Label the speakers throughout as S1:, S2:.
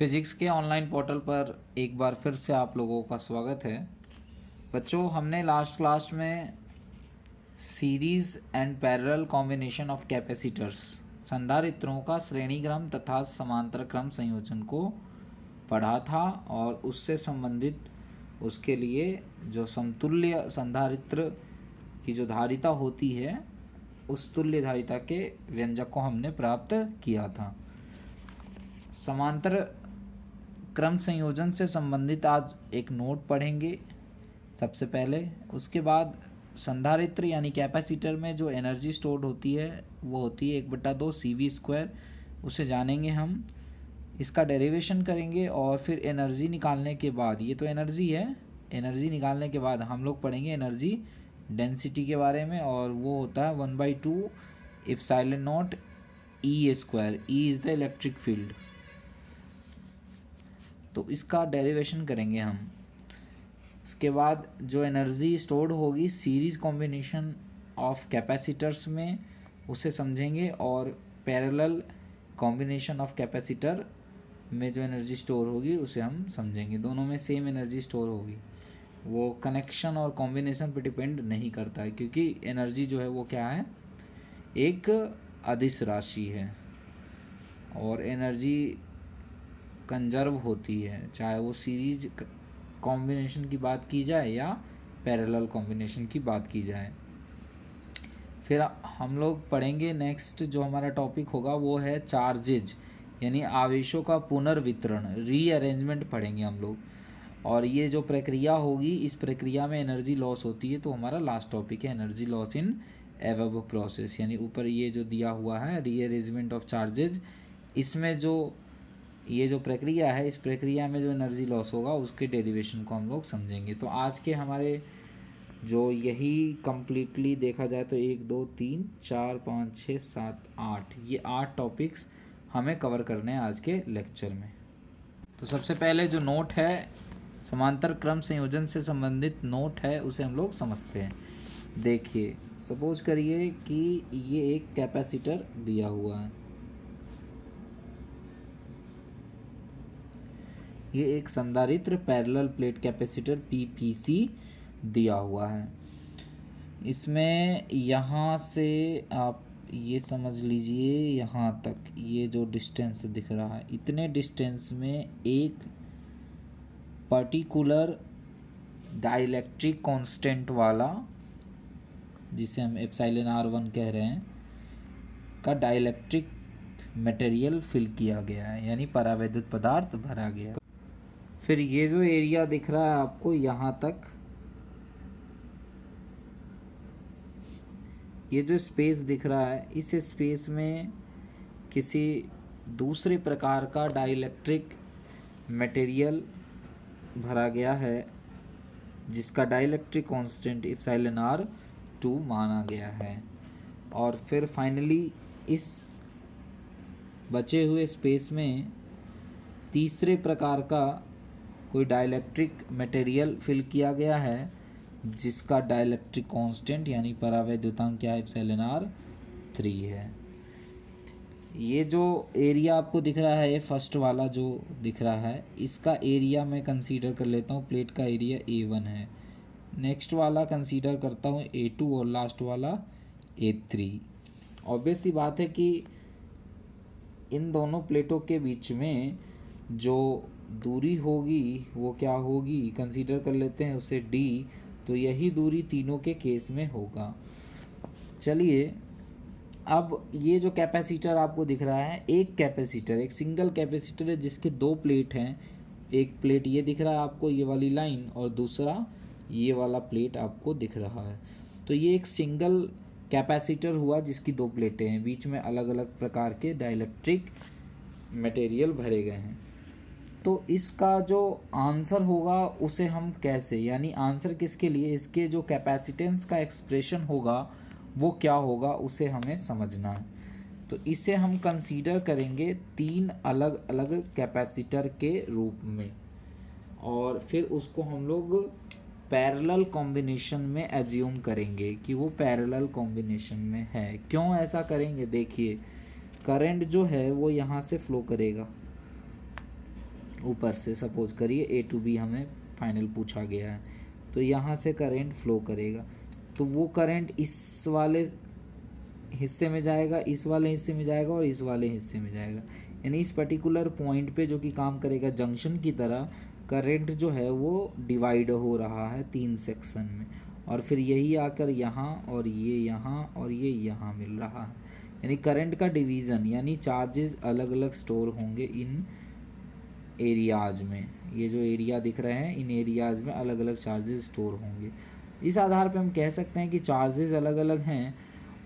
S1: Physics के online portal पर एक बार फिर से आप लोगों का स्वागत है। बच्चों, हमने लास्ट क्लास में series and parallel combination of capacitors संधारित्रों का श्रेणीक्रम तथा समांतर क्रम संयोजन को पढ़ा था और उससे संबंधित उसके लिए जो समतुल्य संधारित्र की जो धारिता होती है उस तुल्य धारिता के व्यंजक को हमने प्राप्त किया था। समांतर क्रम संयोजन से संबंधित आज एक नोट पढ़ेंगे सबसे पहले। उसके बाद संधारित्र यानी कैपेसिटर में जो एनर्जी स्टोर्ड होती है वो होती है 1/2 CV²। उसे जानेंगे हम, इसका डेरिवेशन करेंगे और फिर एनर्जी निकालने के बाद, ये तो एनर्जी है, एनर्जी निकालने के बाद हम लोग पढ़ेंगे एनर्जी डेंसिटी के बारे में, और वो होता है 1/2 ε0 E²। E is the electric field. तो इसका डेरिवेशन करेंगे हम। इसके बाद जो एनर्जी स्टोर्ड होगी सीरीज कॉम्बिनेशन ऑफ कैपेसिटर्स में उसे समझेंगे, और पैरेलल कॉम्बिनेशन ऑफ कैपेसिटर में जो एनर्जी स्टोर होगी उसे हम समझेंगे। दोनों में सेम एनर्जी स्टोर होगी, वो कनेक्शन और कॉम्बिनेशन पे डिपेंड नहीं करता है, क्योंकि एनर्जी जो है वो क्या है, एक अदिश राशि है और एनर्जी कंजर्व होती है, चाहे वो सीरीज कॉम्बिनेशन की बात की जाए या पैरेलल कॉम्बिनेशन की बात की जाए। फिर हम लोग पढ़ेंगे नेक्स्ट जो हमारा टॉपिक होगा वो है चार्जेज यानी आवेशों का पुनर्वितरण, रीअरेंजमेंट पढ़ेंगे हम लोग। और ये जो प्रक्रिया होगी इस प्रक्रिया में एनर्जी लॉस होती है, तो हमारा लास्ट टॉपिक है एनर्जी लॉस इन एवब प्रोसेस। यानी ऊपर ये जो दिया हुआ है रीअरेंजमेंट ऑफ चार्जेज, इसमें जो ये जो प्रक्रिया है इस प्रक्रिया में जो एनर्जी लॉस होगा उसके डेरिवेशन को हम लोग समझेंगे। तो आज के हमारे जो यही कंप्लीटली देखा जाए तो 1 2 3 4 5 6 7 8 ये 8 टॉपिक्स हमें कवर करने हैं आज के लेक्चर में। तो सबसे पहले जो नोट है समांतर क्रम संयोजन से संबंधित नोट है उसे हम लोग समझते हैं। देखिए, सपोज करिए कि ये एक कैपेसिटर दिया हुआ है, ये एक संधारित्र पैरेलल प्लेट कैपेसिटर PPC दिया हुआ है। इसमें यहाँ से आप ये समझ लीजिए यहाँ तक ये जो डिस्टेंस दिख रहा है, इतने डिस्टेंस में एक पर्टिकुलर डाइलेक्ट्रिक कांस्टेंट वाला, जिसे हम εr1 कह रहे हैं, का डाइलेक्ट्रिक मटेरियल फिल किया गया है, यानी परावैद्युत पदार्थ भरा गया। फिर ये जो एरिया दिख रहा है आपको यहाँ तक, ये जो स्पेस दिख रहा है इस स्पेस में किसी दूसरे प्रकार का डाइलेक्ट्रिक मटेरियल भरा गया है जिसका डाइलेक्ट्रिक कांस्टेंट εr2 माना गया है। और फिर फाइनली इस बचे हुए स्पेस में तीसरे प्रकार का कोई डाइलेक्ट्रिक मटेरियल फिल किया गया है जिसका डाइलेक्ट्रिक कांस्टेंट यानी परावैद्युतांक क्या है, εr3 है। ये जो एरिया आपको दिख रहा है, ये फर्स्ट वाला जो दिख रहा है, इसका एरिया मैं कंसीडर कर लेता हूँ, प्लेट का एरिया A1 है। नेक्स्ट वाला कंसीडर करता हूँ A2 और लास्ट वाला A3। ऑब्वियस सी बात है कि इन दोनों प्लेटों के बीच में जो दूरी होगी वो क्या होगी, कंसीडर कर लेते हैं उसे D, तो यही दूरी तीनों के केस में होगा। चलिए, अब ये जो कैपेसिटर आपको दिख रहा है, एक कैपेसिटर, एक सिंगल कैपेसिटर है जिसके 2 प्लेट हैं। एक प्लेट ये दिख रहा है आपको, ये वाली लाइन, और दूसरा ये वाला प्लेट आपको दिख रहा है। तो ये एक सिंगल कैपेसिटर हुआ जिसकी 2 प्लेटें हैं, बीच में अलग अलग प्रकार के डाइलेक्ट्रिक मटेरियल भरे गए हैं। तो इसका जो आंसर होगा उसे हम कैसे, यानी आंसर किसके लिए, इसके जो कैपेसिटेंस का एक्सप्रेशन होगा वो क्या होगा उसे हमें समझना है। तो इसे हम कंसीडर करेंगे 3 अलग अलग कैपेसिटर के रूप में, और फिर उसको हम लोग पैरेलल कॉम्बिनेशन में एज्यूम करेंगे कि वो पैरेलल कॉम्बिनेशन में है। क्यों ऐसा करेंगे, देखिए करंट जो है वो यहाँ से फ्लो करेगा, ऊपर से सपोज करिए ए टू बी हमें फाइनल पूछा गया है, तो यहाँ से करंट फ्लो करेगा, तो वो करंट इस वाले हिस्से में जाएगा, इस वाले हिस्से में जाएगा और इस वाले हिस्से में जाएगा, यानी इस पर्टिकुलर पॉइंट पे जो कि काम करेगा जंक्शन की तरह, करंट जो है वो डिवाइड हो रहा है 3 सेक्शन में, और फिर यही आकर यहाँ और ये यहाँ और ये यहाँ मिल रहा है, यानी करंट का डिवीज़न, यानी चार्जेस अलग अलग स्टोर होंगे इन एरियाज़ में। ये जो एरिया दिख रहे हैं इन एरियाज़ में अलग अलग चार्जेस स्टोर होंगे। इस आधार पे हम कह सकते हैं कि चार्जेस अलग अलग हैं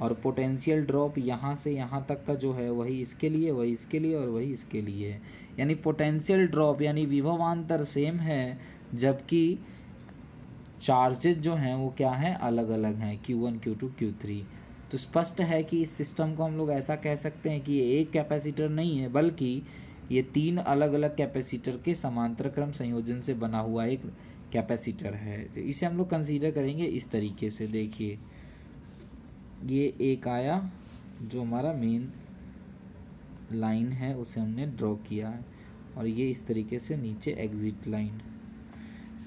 S1: और पोटेंशियल ड्रॉप यहाँ से यहाँ तक का जो है वही इसके लिए, वही इसके लिए और वही इसके लिए है, यानी पोटेंशियल ड्रॉप यानी विभवांतर सेम है, जबकि चार्जेस जो हैं वो क्या हैं, अलग अलग हैं, Q1 Q2 Q3। तो स्पष्ट है कि इस सिस्टम को हम लोग ऐसा कह सकते हैं कि ये एक कैपेसिटर नहीं है, बल्कि ये 3 अलग अलग कैपेसिटर के समांतर क्रम संयोजन से बना हुआ एक कैपेसिटर है। तो इसे हम लोग कंसीडर करेंगे इस तरीके से। देखिए ये एक आया जो हमारा मेन लाइन है उसे हमने ड्रॉ किया है, और ये इस तरीके से नीचे एग्जिट लाइन।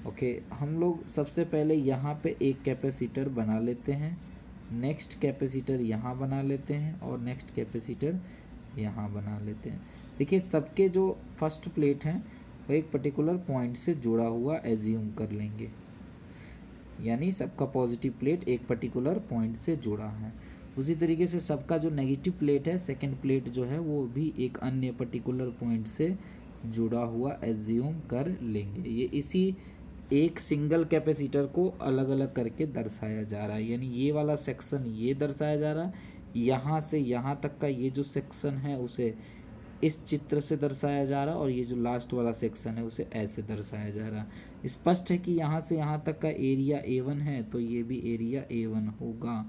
S1: ओके, हम लोग सबसे पहले यहाँ पे एक कैपेसिटर बना लेते हैं, नेक्स्ट कैपेसिटर यहाँ बना लेते हैं और नेक्स्ट कैपेसिटर यहाँ बना लेते हैं। देखिए सबके जो फर्स्ट प्लेट हैं वो एक पर्टिकुलर पॉइंट से जुड़ा हुआ एज्यूम कर लेंगे, यानी सबका पॉजिटिव प्लेट एक पर्टिकुलर पॉइंट से जुड़ा है। उसी तरीके से सबका जो नेगेटिव प्लेट है, सेकंड प्लेट जो है वो भी एक अन्य पर्टिकुलर पॉइंट से जुड़ा हुआ एज्यूम कर लेंगे। ये इसी एक सिंगल कैपेसिटर को अलग अलग करके दर्शाया जा रहा है, यानी ये वाला सेक्शन ये दर्शाया जा रहा है, यहाँ से यहाँ तक का ये जो सेक्शन है उसे इस चित्र से दर्शाया जा रहा है, और ये जो लास्ट वाला सेक्शन है उसे ऐसे दर्शाया जा रहा है। स्पष्ट है कि यहाँ से यहाँ तक का एरिया A1 है, तो ये भी एरिया A1 होगा।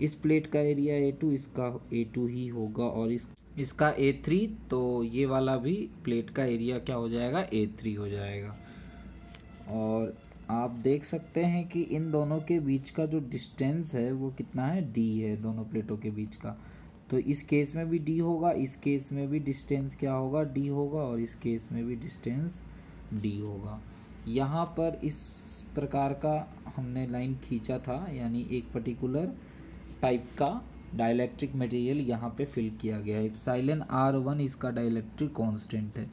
S1: इस प्लेट का एरिया A2, इसका A2 ही होगा, और इसका A3, तो ये वाला भी प्लेट का एरिया क्या हो जाएगा, A3 हो जाएगा। और आप देख सकते हैं कि इन दोनों के बीच का जो डिस्टेंस है वो कितना है, D है दोनों प्लेटों के बीच का। तो इस केस में भी D होगा, इस केस में भी डिस्टेंस क्या होगा, D होगा, और इस केस में भी डिस्टेंस D होगा। यहाँ पर इस प्रकार का हमने लाइन खींचा था, यानी एक पर्टिकुलर टाइप का डाइलेक्ट्रिक मटेरियल यहाँ पे फिल किया गया है। एप्सिलॉन R1 इसका डाइलेक्ट्रिक कांस्टेंट है,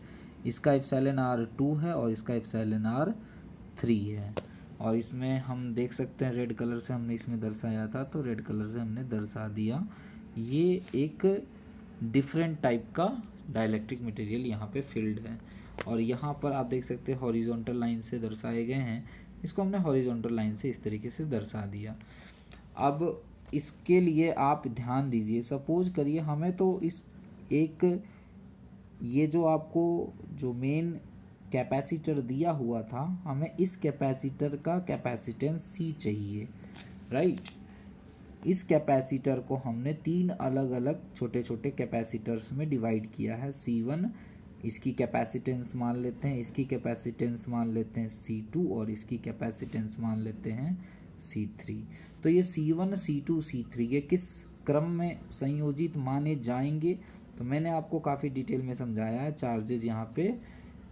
S1: इसका एप्सिलॉन R2 है और इसका एप्सिलॉन R3 है। और इसमें हम देख सकते हैं रेड कलर से हमने इसमें दर्शाया था, तो रेड कलर से हमने दर्शा दिया। ये एक डिफरेंट टाइप का डाइलेक्ट्रिक मटेरियल यहाँ पे फिल्ड है, और यहाँ पर आप देख सकते हैं हॉरिजॉन्टल लाइन से दर्शाए गए हैं, इसको हमने हॉरिजॉन्टल लाइन से इस तरीके से दर्शा दिया। अब इसके लिए आप ध्यान दीजिए, सपोज करिए हमें तो इस एक ये जो आपको जो मेन कैपेसिटर दिया हुआ था, हमें इस कैपेसिटर का कैपेसिटेंस C चाहिए, राइट। इस कैपेसिटर को हमने 3 अलग अलग छोटे छोटे कैपेसिटर्स में डिवाइड किया है। C1 इसकी कैपेसिटेंस मान लेते हैं, इसकी कैपेसिटेंस मान लेते हैं C2, और इसकी कैपेसिटेंस मान लेते हैं C3। तो ये C1 C2 C3 ये किस क्रम में संयोजित माने जाएंगे, तो मैंने आपको काफ़ी डिटेल में समझाया है। चार्जेस यहाँ पे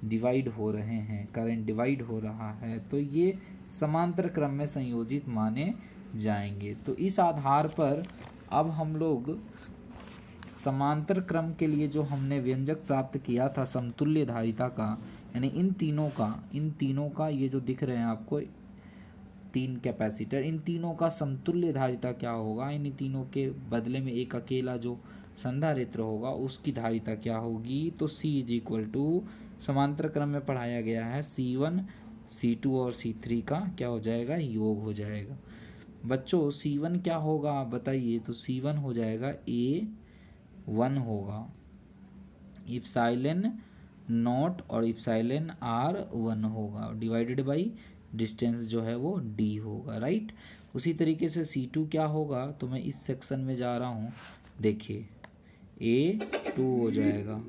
S1: डिवाइड हो रहे हैं, करंट डिवाइड हो रहा है, तो ये समांतर क्रम में संयोजित माने जाएंगे। तो इस आधार पर अब हम लोग समांतर क्रम के लिए जो हमने व्यंजक प्राप्त किया था समतुल्य धारिता का, यानी इन तीनों का ये जो दिख रहे हैं आपको 3 कैपेसिटर, इन तीनों का समतुल्य धारिता क्या होगा, इन तीनों के बदले में एक अकेला जो संधारित्र होगा उसकी धारिता क्या होगी, तो C इज इक्वल टू समांतर क्रम में पढ़ाया गया है C1 C2 और C3 का क्या हो जाएगा, योग हो जाएगा। बच्चों C1 क्या होगा आप बताइए, तो C1 हो जाएगा A1 होगा, एप्सिलॉन नॉट और एप्सिलॉन R1 होगा, डिवाइडेड बाई डिस्टेंस जो है वो D होगा, राइट। उसी तरीके से C2 क्या होगा, तो मैं इस सेक्शन में जा रहा हूँ, देखिए A2 हो जाएगा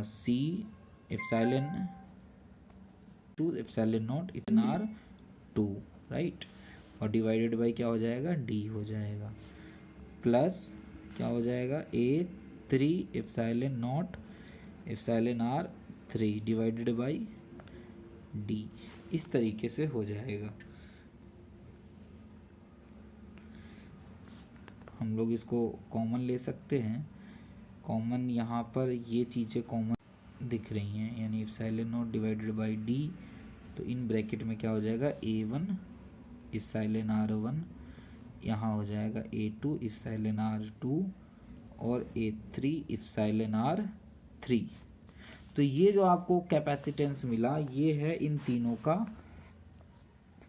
S1: C epsilon 2 epsilon not R2, right, और डिवाइडेड बाई क्या हो जाएगा, D हो जाएगा, प्लस क्या हो जाएगा A3 epsilon not epsilon 3 divided by D, इस तरीके से हो जाएगा। हम लोग इसको कॉमन ले सकते हैं। कॉमन यहाँ पर ये चीज़ें कॉमन दिख रही हैं, यानी epsilon not divided by D, तो इन ब्रैकेट में क्या हो जाएगा A1 एप्सिलॉन R1, यहाँ हो जाएगा A2 एप्सिलॉन R2 और A3 एप्सिलॉन R3। तो ये जो आपको कैपेसिटेंस मिला ये है इन तीनों का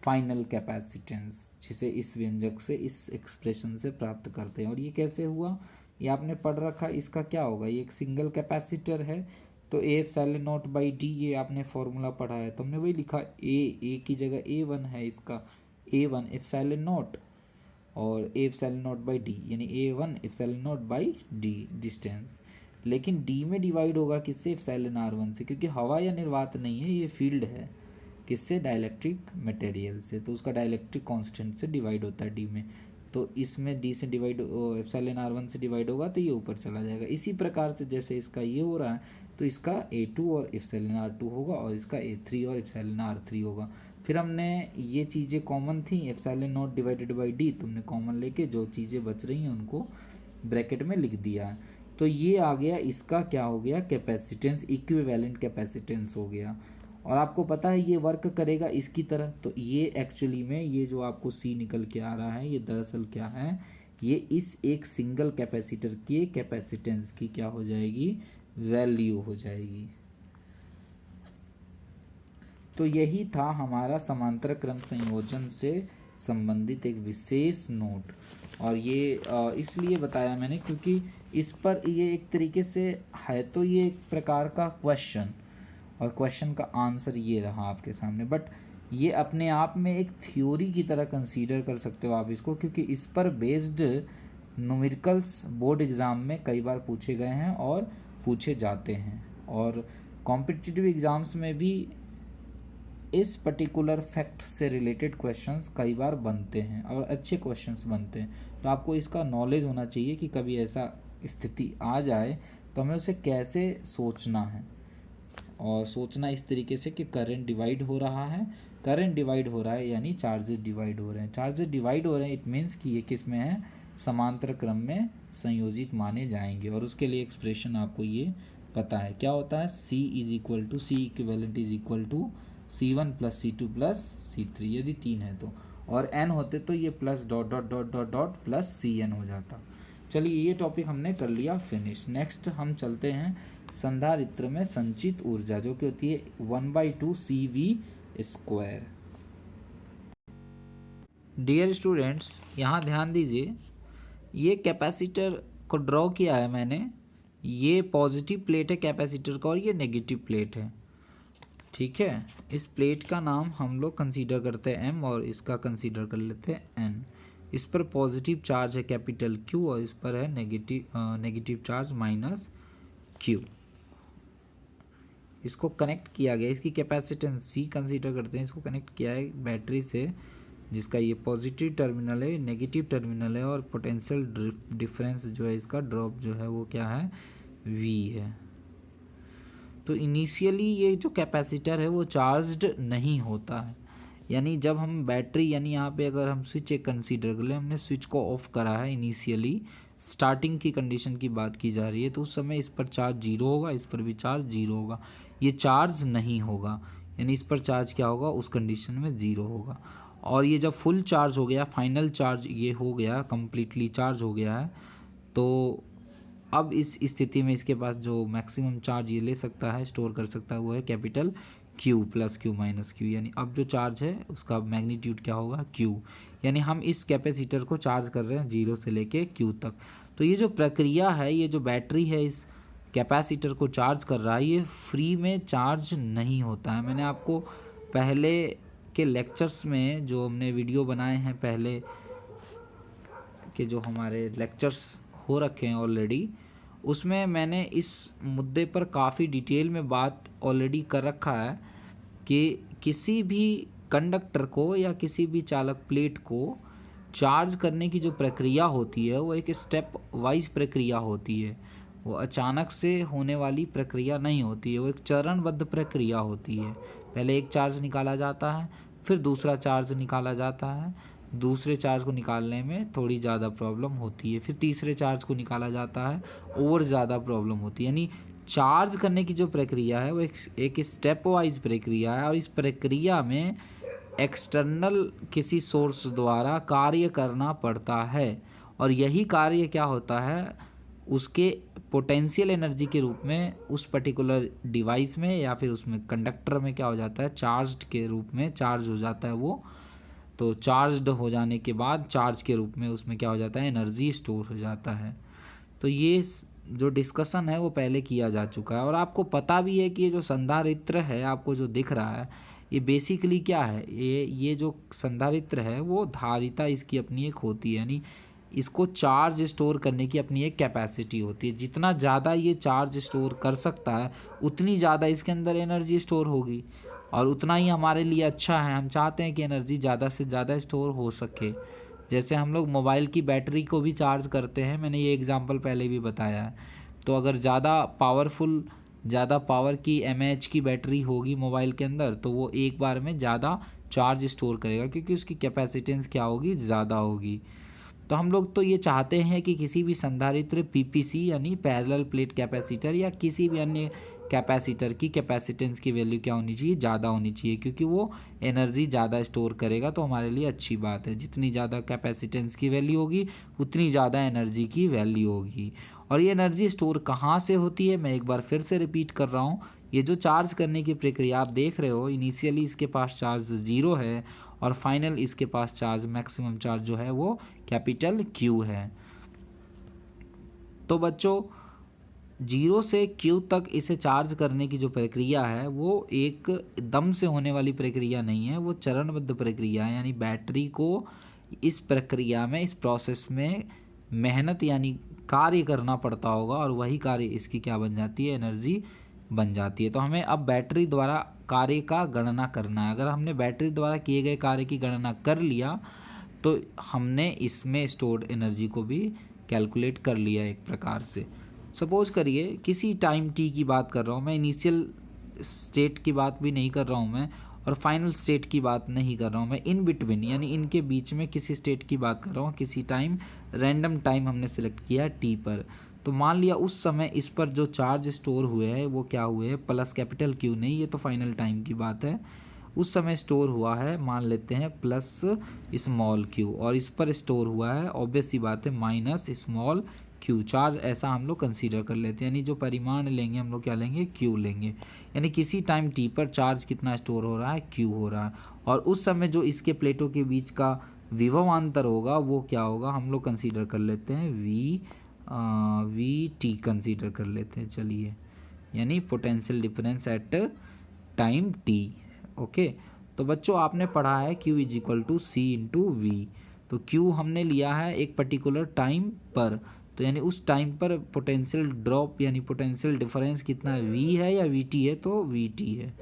S1: फाइनल कैपेसिटेंस, जिसे इस व्यंजक से, इस एक्सप्रेशन से प्राप्त करते हैं। और ये कैसे हुआ ये आपने पढ़ रखा, इसका क्या होगा, ये एक सिंगल कैपेसिटर है तो A epsilon not by D, ये आपने फॉर्मूला पढ़ा है तो हमने वही लिखा, ए की जगह A1 है, इसका A1 एप्सिलॉन नॉट और A epsilon not by D, यानी A1 epsilon not by D distance. लेकिन डी में डिवाइड होगा किससे, एप्सिलॉन R1 से, क्योंकि हवा या निर्वात नहीं है, ये फील्ड है, किससे, डाइलेक्ट्रिक मटेरियल से, तो उसका डाइलेक्ट्रिक कांस्टेंट से डिवाइड होता है डी में। तो इसमें डी से डिवाइड, एप्सिलॉन R1 से डिवाइड होगा तो ये ऊपर चला जाएगा। इसी प्रकार से जैसे इसका ये हो रहा है तो इसका A2 और एप्सिलॉन R2 होगा और इसका A3 और एप्सिलॉन R3 होगा। फिर हमने ये चीज़ें कॉमन थी, epsilon not divided by D, तुमने कॉमन लेके जो चीज़ें बच रही हैं उनको ब्रैकेट में लिख दिया है। तो ये आ गया, इसका क्या हो गया, कैपेसिटेंस, इक्विवेलेंट कैपेसिटेंस हो गया। और आपको पता है ये वर्क करेगा इसकी तरह, तो ये एक्चुअली में ये जो आपको सी निकल के आ रहा है ये दरअसल क्या है, ये इस एक सिंगल कैपेसिटर के कैपेसिटेंस की क्या हो जाएगी, वैल्यू हो जाएगी। तो यही था हमारा समांतर क्रम संयोजन से संबंधित एक विशेष नोट। और ये इसलिए बताया मैंने क्योंकि इस पर ये एक तरीके से है तो ये एक प्रकार का क्वेश्चन, और क्वेश्चन का आंसर ये रहा आपके सामने, बट ये अपने आप में एक थ्योरी की तरह कंसीडर कर सकते हो आप इसको, क्योंकि इस पर बेस्ड न्यूमेरिकल्स बोर्ड एग्ज़ाम में कई बार पूछे गए हैं और पूछे जाते हैं, और कॉम्पिटिटिव एग्ज़ाम्स में भी इस पर्टिकुलर फैक्ट से रिलेटेड क्वेश्चंस कई बार बनते हैं और अच्छे क्वेश्चंस बनते हैं। तो आपको इसका नॉलेज होना चाहिए कि कभी ऐसा स्थिति आ जाए तो हमें उसे कैसे सोचना है, और सोचना इस तरीके से कि करंट डिवाइड हो रहा है, करंट डिवाइड हो रहा है यानी चार्जेस डिवाइड हो रहे हैं, चार्जेस डिवाइड हो रहे हैं, इट मीन्स कि ये किस में है, समांतर क्रम में संयोजित माने जाएंगे। और उसके लिए एक्सप्रेशन आपको ये पता है क्या होता है, C is equal to, C equivalent is equal to C1 plus C2 plus C3, यदि 3 है तो, और n होते तो ये plus dot dot dot dot dot plus Cn हो जाता। चलिए ये टॉपिक हमने कर लिया फिनिश। नेक्स्ट हम चलते हैं संधारित्र में संचित ऊर्जा, जो कि होती है 1/2 CV²। डियर स्टूडेंट्स, यहाँ ध्यान दीजिए, ये कैपेसिटर को ड्रॉ किया है मैंने, ये पॉजिटिव प्लेट है कैपेसिटर का और ये नेगेटिव प्लेट है, ठीक है। इस प्लेट का नाम हम लोग कंसीडर करते हैं M और इसका कंसीडर कर लेते हैं N। इस पर पॉजिटिव चार्ज है कैपिटल Q और इस पर है नेगेटिव चार्ज माइनस Q। इसको कनेक्ट किया गया, इसकी कैपेसिटेंस C कंसीडर करते हैं, इसको कनेक्ट किया है बैटरी से, जिसका ये पॉजिटिव टर्मिनल है, नेगेटिव टर्मिनल है, और पोटेंशियल डिफरेंस जो है इसका ड्रॉप जो है वो क्या है, V है। तो इनिशियली ये जो कैपेसिटर है वो चार्ज्ड नहीं होता है, यानी जब हम बैटरी, यानी यहाँ पे अगर हम स्विच एक कंसीडर कर ले, हमने स्विच को ऑफ करा है, इनिशियली स्टार्टिंग की कंडीशन की बात की जा रही है, तो उस समय इस पर चार्ज 0 होगा, इस पर भी चार्ज 0 होगा, ये चार्ज नहीं होगा, यानी इस पर चार्ज क्या होगा, उस कंडीशन में 0 होगा। और ये जब फुल चार्ज हो गया, फाइनल चार्ज ये हो गया, कम्प्लीटली चार्ज हो गया है, तो अब इस स्थिति में इसके पास जो मैक्सिमम चार्ज ये ले सकता है, स्टोर कर सकता है, वो है capital Q plus Q minus Q, यानी अब जो चार्ज है उसका मैग्नीट्यूड क्या होगा, Q। यानी हम इस कैपेसिटर को चार्ज कर रहे हैं 0 से लेके Q तक। तो ये जो प्रक्रिया है, ये जो बैटरी है इस कैपेसिटर को चार्ज कर रहा है, ये फ्री में चार्ज नहीं होता है। मैंने आपको पहले के लेक्चर्स में जो हमने वीडियो बनाए हैं, पहले के जो हमारे लेक्चर्स हो रखे हैं ऑलरेडी, उसमें मैंने इस मुद्दे पर काफ़ी डिटेल में बात ऑलरेडी कर रखा है कि किसी भी कंडक्टर को या किसी भी चालक प्लेट को चार्ज करने की जो प्रक्रिया होती है वो एक स्टेप वाइज प्रक्रिया होती है। वो अचानक से होने वाली प्रक्रिया नहीं होती है, वो एक चरणबद्ध प्रक्रिया होती है। पहले एक चार्ज निकाला जाता है, फिर दूसरा चार्ज निकाला जाता है, दूसरे चार्ज को निकालने में थोड़ी ज़्यादा प्रॉब्लम होती है, फिर तीसरे चार्ज को निकाला जाता है और ज़्यादा प्रॉब्लम होती है। यानी चार्ज करने की जो प्रक्रिया है वो एक स्टेप वाइज प्रक्रिया है, और इस प्रक्रिया में एक्सटर्नल किसी सोर्स द्वारा कार्य करना पड़ता है, और यही कार्य क्या होता है, उसके पोटेंशियल एनर्जी के रूप में उस पर्टिकुलर डिवाइस में या फिर उसमें कंडक्टर में क्या हो जाता है, चार्ज्ड के रूप में चार्ज हो जाता है वो। तो चार्ज्ड हो जाने के बाद चार्ज के रूप में उसमें क्या हो जाता है, एनर्जी स्टोर हो जाता है। तो ये जो डिस्कशन है वो पहले किया जा चुका है, और आपको पता भी है कि ये जो संधारित्र है आपको जो दिख रहा है, ये बेसिकली क्या है, ये जो संधारित्र है वो धारिता इसकी अपनी एक होती है, यानी इसको चार्ज स्टोर करने की अपनी एक कैपेसिटी होती है। जितना ज़्यादा ये चार्ज स्टोर कर सकता है उतनी ज़्यादा इसके अंदर एनर्जी स्टोर होगी, और उतना ही हमारे लिए अच्छा है। हम चाहते हैं कि एनर्जी ज़्यादा से ज़्यादा स्टोर हो सके। जैसे हम लोग मोबाइल की बैटरी को भी चार्ज करते हैं, मैंने ये एग्जांपल पहले भी बताया है। तो अगर ज़्यादा पावर की mAh की बैटरी होगी मोबाइल के अंदर, तो वो एक बार में ज़्यादा चार्ज स्टोर करेगा, क्योंकि उसकी कैपेसिटेंस क्या होगी, ज़्यादा होगी। तो हम लोग तो ये चाहते हैं कि किसी भी संधारित्र PPC यानी पैरेलल प्लेट कैपेसिटर या किसी भी अन्य कैपेसिटर की कैपेसिटेंस की वैल्यू क्या होनी चाहिए, ज़्यादा होनी चाहिए, क्योंकि वो एनर्जी ज़्यादा स्टोर करेगा। तो हमारे लिए अच्छी बात है, जितनी ज़्यादा कैपेसिटेंस की वैल्यू होगी उतनी ज़्यादा एनर्जी की वैल्यू होगी। और ये एनर्जी स्टोर कहाँ से होती है, मैं एक बार फिर से रिपीट कर रहा हूँ। ये जो चार्ज करने की प्रक्रिया आप देख रहे हो, इनिशियली इसके पास चार्ज 0 है और फाइनल इसके पास चार्ज मैक्सिमम चार्ज जो है वो कैपिटल Q है। तो बच्चों 0 से Q तक इसे चार्ज करने की जो प्रक्रिया है वो एक दम से होने वाली प्रक्रिया नहीं है, वो चरणबद्ध प्रक्रिया है। यानी बैटरी को इस प्रक्रिया में, इस प्रोसेस में मेहनत यानी कार्य करना पड़ता होगा, और वही कार्य इसकी क्या बन जाती है, एनर्जी बन जाती है। तो हमें अब बैटरी द्वारा कार्य का गणना करना है। अगर हमने बैटरी द्वारा किए गए कार्य की गणना कर लिया तो हमने इसमें स्टोर्ड एनर्जी को भी कैलकुलेट कर लिया एक प्रकार से। सपोज करिए किसी टाइम t की बात कर रहा हूँ मैं, इनिशियल स्टेट की बात भी नहीं कर रहा हूँ मैं, और फाइनल स्टेट की बात नहीं कर रहा हूँ मैं, इन बिटवीन यानी इनके बीच में किसी स्टेट की बात कर रहा हूँ। किसी टाइम, रैंडम टाइम हमने सिलेक्ट किया है t पर। तो मान लिया उस समय इस पर जो चार्ज स्टोर हुए हैं वो क्या हुए हैं, प्लस कैपिटल Q नहीं, ये तो फाइनल टाइम की बात है। उस समय स्टोर हुआ है, मान लेते हैं प्लस स्मॉल q, और इस पर स्टोर हुआ है ऑब्वियस सी बात है माइनस स्मॉल q चार्ज, ऐसा हम लोग कंसीडर कर लेते हैं। यानी जो परिमाण लेंगे हम लोग क्या लेंगे, q लेंगे। यानी किसी टाइम t पर चार्ज कितना स्टोर हो रहा है, q हो रहा है, और उस समय जो इसके प्लेटों के बीच का विभवांतर होगा वो क्या होगा, हम लोग कंसीडर कर लेते हैं VT कंसीडर कर लेते हैं, चलिए, यानी potential difference at time t। Okay, तो बच्चों आपने पढ़ा है Q is equal to C into V. तो Q हमने लिया है एक पर्टिकुलर टाइम पर, तो यानी उस टाइम पर पोटेंशियल ड्रॉप यानी पोटेंशियल डिफरेंस कितना है, V है या VT है, तो VT है।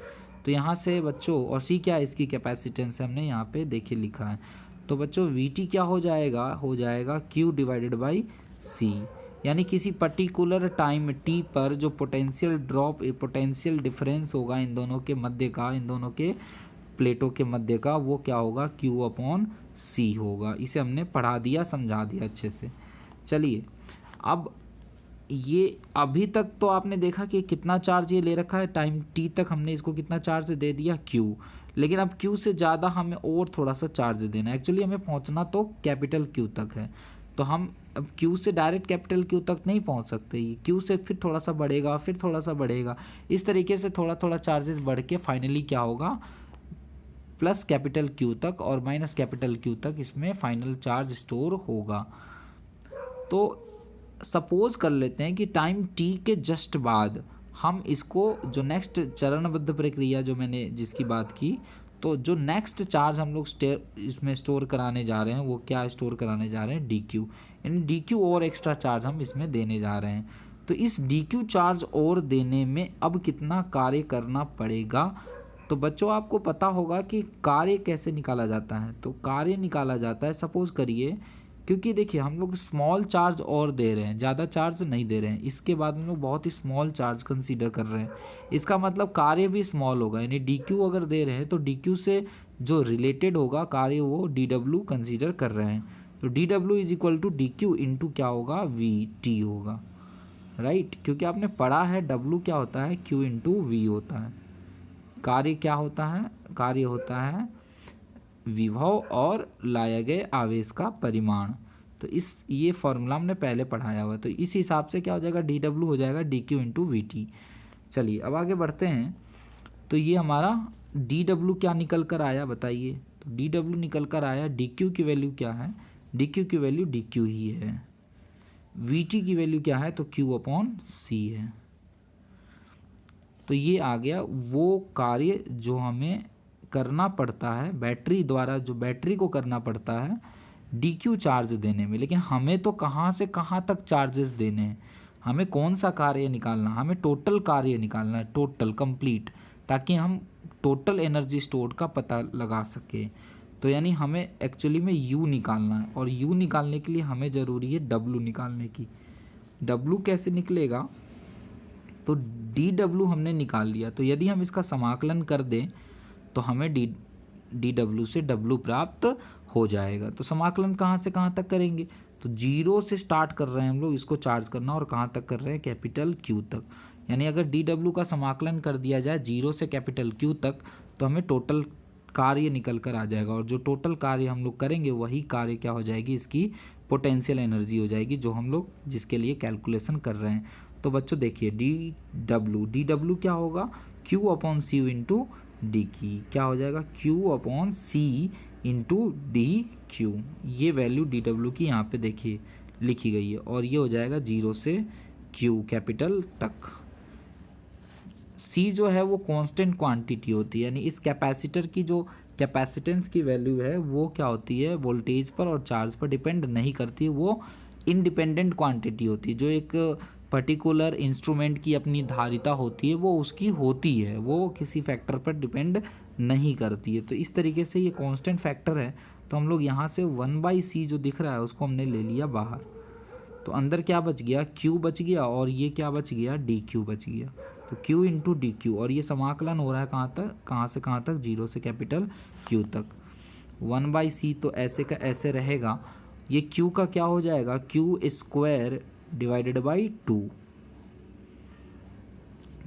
S1: तो यहाँ से बच्चों, और C क्या है, इसकी कैपेसिटेंस हमने यहाँ पे देखिए लिखा है। तो बच्चों VT क्या हो जाएगा Q डिवाइडेड बाई C। यानी किसी पर्टिकुलर टाइम t पर जो पोटेंशियल ड्रॉप, पोटेंशियल डिफरेंस होगा इन दोनों के मध्य का, इन दोनों के प्लेटों के मध्य का, वो क्या होगा, Q अपॉन C होगा। इसे हमने पढ़ा दिया, समझा दिया अच्छे से। चलिए, अब ये अभी तक तो आपने देखा कि कितना चार्ज ये ले रखा है, टाइम t तक हमने इसको कितना चार्ज दे दिया, Q। लेकिन अब Q से ज़्यादा हमें और थोड़ा सा चार्ज देना है। एक्चुअली हमें पहुंचना तो कैपिटल Q तक है, तो हम अब Q से डायरेक्ट कैपिटल Q तक नहीं पहुंच सकते। Q से फिर थोड़ा सा बढ़ेगा, फिर थोड़ा सा बढ़ेगा, इस तरीके से थोड़ा थोड़ा चार्जेस बढ़ के फाइनली क्या होगा, प्लस कैपिटल Q तक और माइनस कैपिटल Q तक इसमें फाइनल चार्ज स्टोर होगा। तो सपोज कर लेते हैं कि टाइम t के जस्ट बाद हम इसको, जो नेक्स्ट चरणबद्ध प्रक्रिया जो मैंने जिसकी बात की, तो जो नेक्स्ट चार्ज हम लोग इसमें स्टोर कराने जा रहे हैं वो क्या स्टोर कराने जा रहे हैं, dq। यानी dq और एक्स्ट्रा चार्ज हम इसमें देने जा रहे हैं। तो इस dq चार्ज और देने में अब कितना कार्य करना पड़ेगा। तो बच्चों आपको पता होगा कि कार्य कैसे निकाला जाता है। तो कार्य निकाला जाता है, सपोज करिए क्योंकि देखिए हम लोग स्मॉल चार्ज और दे रहे हैं, ज़्यादा चार्ज नहीं दे रहे हैं, इसके बाद हम लोग बहुत ही स्मॉल चार्ज कंसीडर कर रहे हैं, इसका मतलब कार्य भी स्मॉल होगा। यानी डी क्यू अगर दे रहे हैं तो डी क्यू से जो रिलेटेड होगा कार्य वो डी डब्ल्यू कंसिडर कर रहे हैं। तो D W is equal to D Q into क्या होगा, वी टी होगा, राइट। क्योंकि आपने पढ़ा है डब्ल्यू क्या होता है, क्यू इंटू वी होता है। कार्य क्या होता है, कार्य होता है विभव और लाए गए आवेश का परिमाण। तो ये फॉर्मूला हमने पहले पढ़ाया हुआ है, तो इस हिसाब से क्या हो जाएगा, डी डब्ल्यू हो जाएगा D Q into we T. चलिए अब आगे बढ़ते हैं। तो ये हमारा डी डब्ल्यू क्या निकल कर आया बताइए। तो डी डब्ल्यू निकल कर आया, डी क्यू की वैल्यू क्या है, डी क्यू की वैल्यू डी क्यू ही है। वी टी की वैल्यू क्या है, तो क्यू अपॉन सी है। तो ये आ गया वो कार्य जो हमें करना पड़ता है बैटरी द्वारा, जो बैटरी को करना पड़ता है डी क्यू चार्ज देने में। लेकिन हमें तो कहाँ से कहाँ तक चार्जेस देने हैं, हमें कौन सा कार्य निकालना, हमें टोटल कार्य निकालना है, टोटल कंप्लीट, ताकि हम टोटल एनर्जी स्टोर्ड का पता लगा सके। तो यानी हमें एक्चुअली में यू निकालना है, और यू निकालने के लिए हमें ज़रूरी है डब्लू निकालने की। डब्लू कैसे निकलेगा, तो डी डब्लू हमने निकाल लिया, तो यदि हम इसका समाकलन कर दें तो हमें डी डब्ल्यू से डब्ल्यू प्राप्त हो जाएगा। तो समाकलन कहाँ से कहाँ तक करेंगे, तो जीरो से स्टार्ट कर रहे हैं हम लोग इसको चार्ज करना, और कहाँ तक कर रहे हैं, कैपिटल क्यू तक। यानी अगर डी डब्ल्यू का समाकलन कर दिया जाए जीरो से कैपिटल क्यू तक, तो हमें टोटल कार्य निकल कर आ जाएगा, और जो टोटल कार्य हम लोग करेंगे वही कार्य क्या हो जाएगी, इसकी पोटेंशियल एनर्जी हो जाएगी, जो हम लोग जिसके लिए कैलकुलेशन कर रहे हैं। तो बच्चों देखिए डी डब्ल्यू क्या होगा, क्यू अपॉन सी इंटू डी की क्या हो जाएगा, क्यू अपॉन सी इंटू डी क्यू। ये वैल्यू डी डब्ल्यू की यहाँ पे देखिए लिखी गई है, और ये हो जाएगा जीरो से क्यू कैपिटल तक। सी जो है वो कांस्टेंट क्वांटिटी होती है, यानी इस कैपेसिटर की जो कैपेसिटेंस की वैल्यू है वो क्या होती है, वोल्टेज पर और चार्ज पर डिपेंड नहीं करती, वो इंडिपेंडेंट क्वांटिटी होती है। जो एक पर्टिकुलर इंस्ट्रूमेंट की अपनी धारिता होती है वो उसकी होती है, वो किसी फैक्टर पर डिपेंड नहीं करती है। तो इस तरीके से ये कांस्टेंट फैक्टर है। तो हम लोग यहाँ से 1/c जो दिख रहा है उसको हमने ले लिया बाहर, तो अंदर क्या बच गया, q बच गया, और ये क्या बच गया, dq बच गया। तो q इंटू डी क्यू, और ये समाकलन हो रहा है कहाँ तक, कहाँ से कहाँ तक, जीरो से कैपिटल q तक। 1/c तो ऐसे का ऐसे रहेगा, ये q का क्या हो जाएगा, q square divided by 2,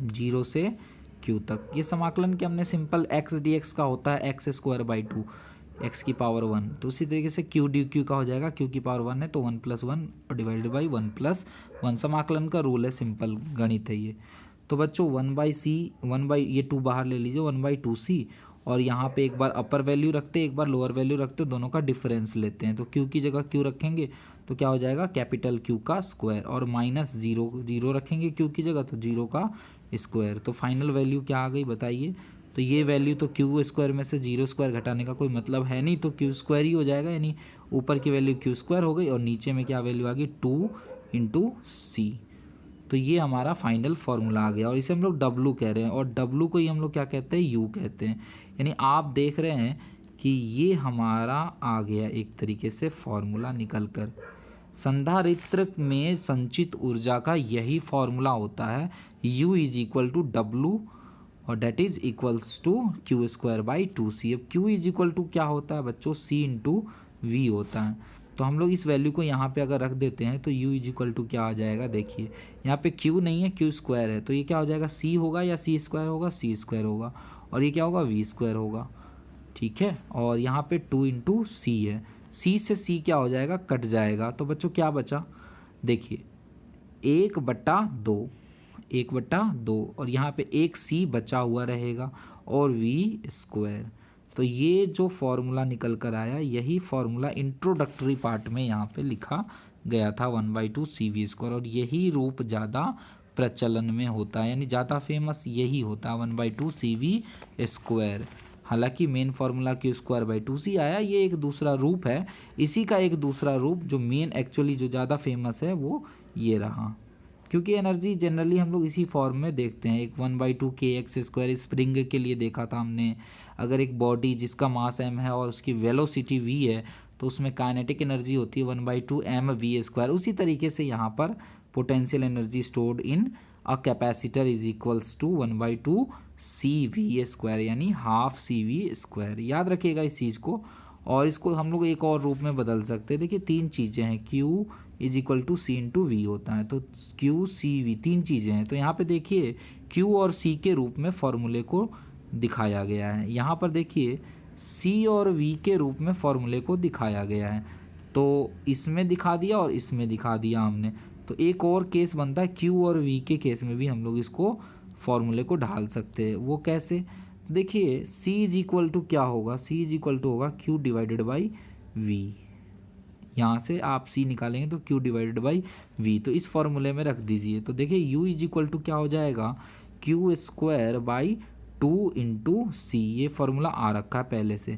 S1: zero से q तक। ये समाकलन के हमने सिंपल x dx का होता है x स्क्वायर बाई 2, x की पावर 1। तो उसी तरीके से q डी क्यू का हो जाएगा, q की पावर 1 है तो 1 + 1 और डिवाइडेड बाई 1 + 1। समाकलन का रूल है, सिंपल गणित है ये। तो बच्चों 1/c ये 2 बाहर ले लीजिए, 1/2c, और यहाँ पे एक बार अपर वैल्यू रखते एक बार लोअर वैल्यू रखते, दोनों का डिफरेंस लेते हैं। तो q की जगह q रखेंगे तो क्या हो जाएगा, कैपिटल Q का स्क्वायर, और माइनस जीरो रखेंगे q की जगह तो जीरो का स्क्वायर। तो फाइनल वैल्यू क्या आ गई बताइए। तो ये वैल्यू तो क्यू स्क्वायर में से जीरो स्क्वायर घटाने का कोई मतलब है नहीं, तो क्यू स्क्वायर ही हो जाएगा, यानी ऊपर की वैल्यू क्यू स्क्वायर हो गई और नीचे में क्या वैल्यू आ गई, 2 इंटू सी। तो ये हमारा फाइनल फार्मूला आ गया, और इसे हम लोग डब्लू कह रहे हैं, और डब्लू को ही हम लोग क्या कहते हैं, यू कहते हैं। यानी आप देख रहे हैं कि ये हमारा आ गया एक तरीके से फार्मूला निकल कर। संधारित्र में संचित ऊर्जा का यही फार्मूला होता है, U is equal to W, और that is equals to Q square by 2c। अब Q इज इक्वल टू क्या होता है बच्चों, C इंटू वी होता है। तो हम लोग इस वैल्यू को यहाँ पे अगर रख देते हैं तो U इज इक्वल टू क्या आ जाएगा, देखिए यहाँ पे Q नहीं है, Q स्क्वायर है, तो ये क्या हो जाएगा, C होगा या C स्क्वायर होगा, C स्क्वायर होगा, और ये क्या होगा, V स्क्वायर होगा, ठीक है। और यहाँ पे 2 इंटू सी है, C से C क्या हो जाएगा, कट जाएगा। तो बच्चों क्या बचा, देखिए 1/2, और यहाँ पे एक C बचा हुआ रहेगा, और V स्क्वायर। तो ये जो फॉर्मूला निकल कर आया, यही फॉर्मूला इंट्रोडक्टरी पार्ट में यहाँ पे लिखा गया था, 1/2CV स्क्वायर, और यही रूप ज़्यादा प्रचलन में होता है, यानी ज़्यादा फेमस यही होता है 1/2CV स्क्वायर। हालांकि main formula Q square by 2c आया, ये एक दूसरा रूप है, इसी का एक दूसरा रूप जो मेन एक्चुअली जो ज़्यादा फेमस है वो ये रहा। क्योंकि एनर्जी जनरली हम लोग इसी फॉर्म में देखते हैं, एक 1/2 kx स्क्वायर स्प्रिंग के लिए देखा था हमने। अगर एक बॉडी जिसका मास m है और उसकी वेलोसिटी v है, तो उसमें काइनेटिक एनर्जी होती है 1/2 mv²। उसी तरीके से यहाँ पर potential energy stored in a capacitor is equals to 1/2 CV² यानी हाफ CV²। याद रखिएगा इस चीज़ को। और इसको हम लोग एक और रूप में बदल सकते हैं। देखिए तीन चीज़ें हैं, Q is equal to C/V होता है, तो QCV तीन चीज़ें हैं। तो यहाँ पे देखिए Q और C के रूप में फॉर्मूले को दिखाया गया है। यहाँ पर देखिए C और V के रूप में फॉर्मूले को दिखाया गया है। तो इसमें दिखा दिया और इसमें दिखा दिया हमने। तो एक और केस बनता है Q और V के केस में भी हम लोग इसको फॉर्मूले को ढाल सकते हैं। वो कैसे? तो देखिए C इज इक्वल टू क्या होगा, C इज इक्वल टू होगा Q डिवाइडेड बाई V। यहाँ से आप C निकालेंगे तो Q डिवाइडेड बाई V, तो इस फॉर्मूले में रख दीजिए। तो देखिए U इज इक्वल टू क्या हो जाएगा, Q² बाई 2 इंटू C। ये फॉर्मूला आ रखा है पहले से,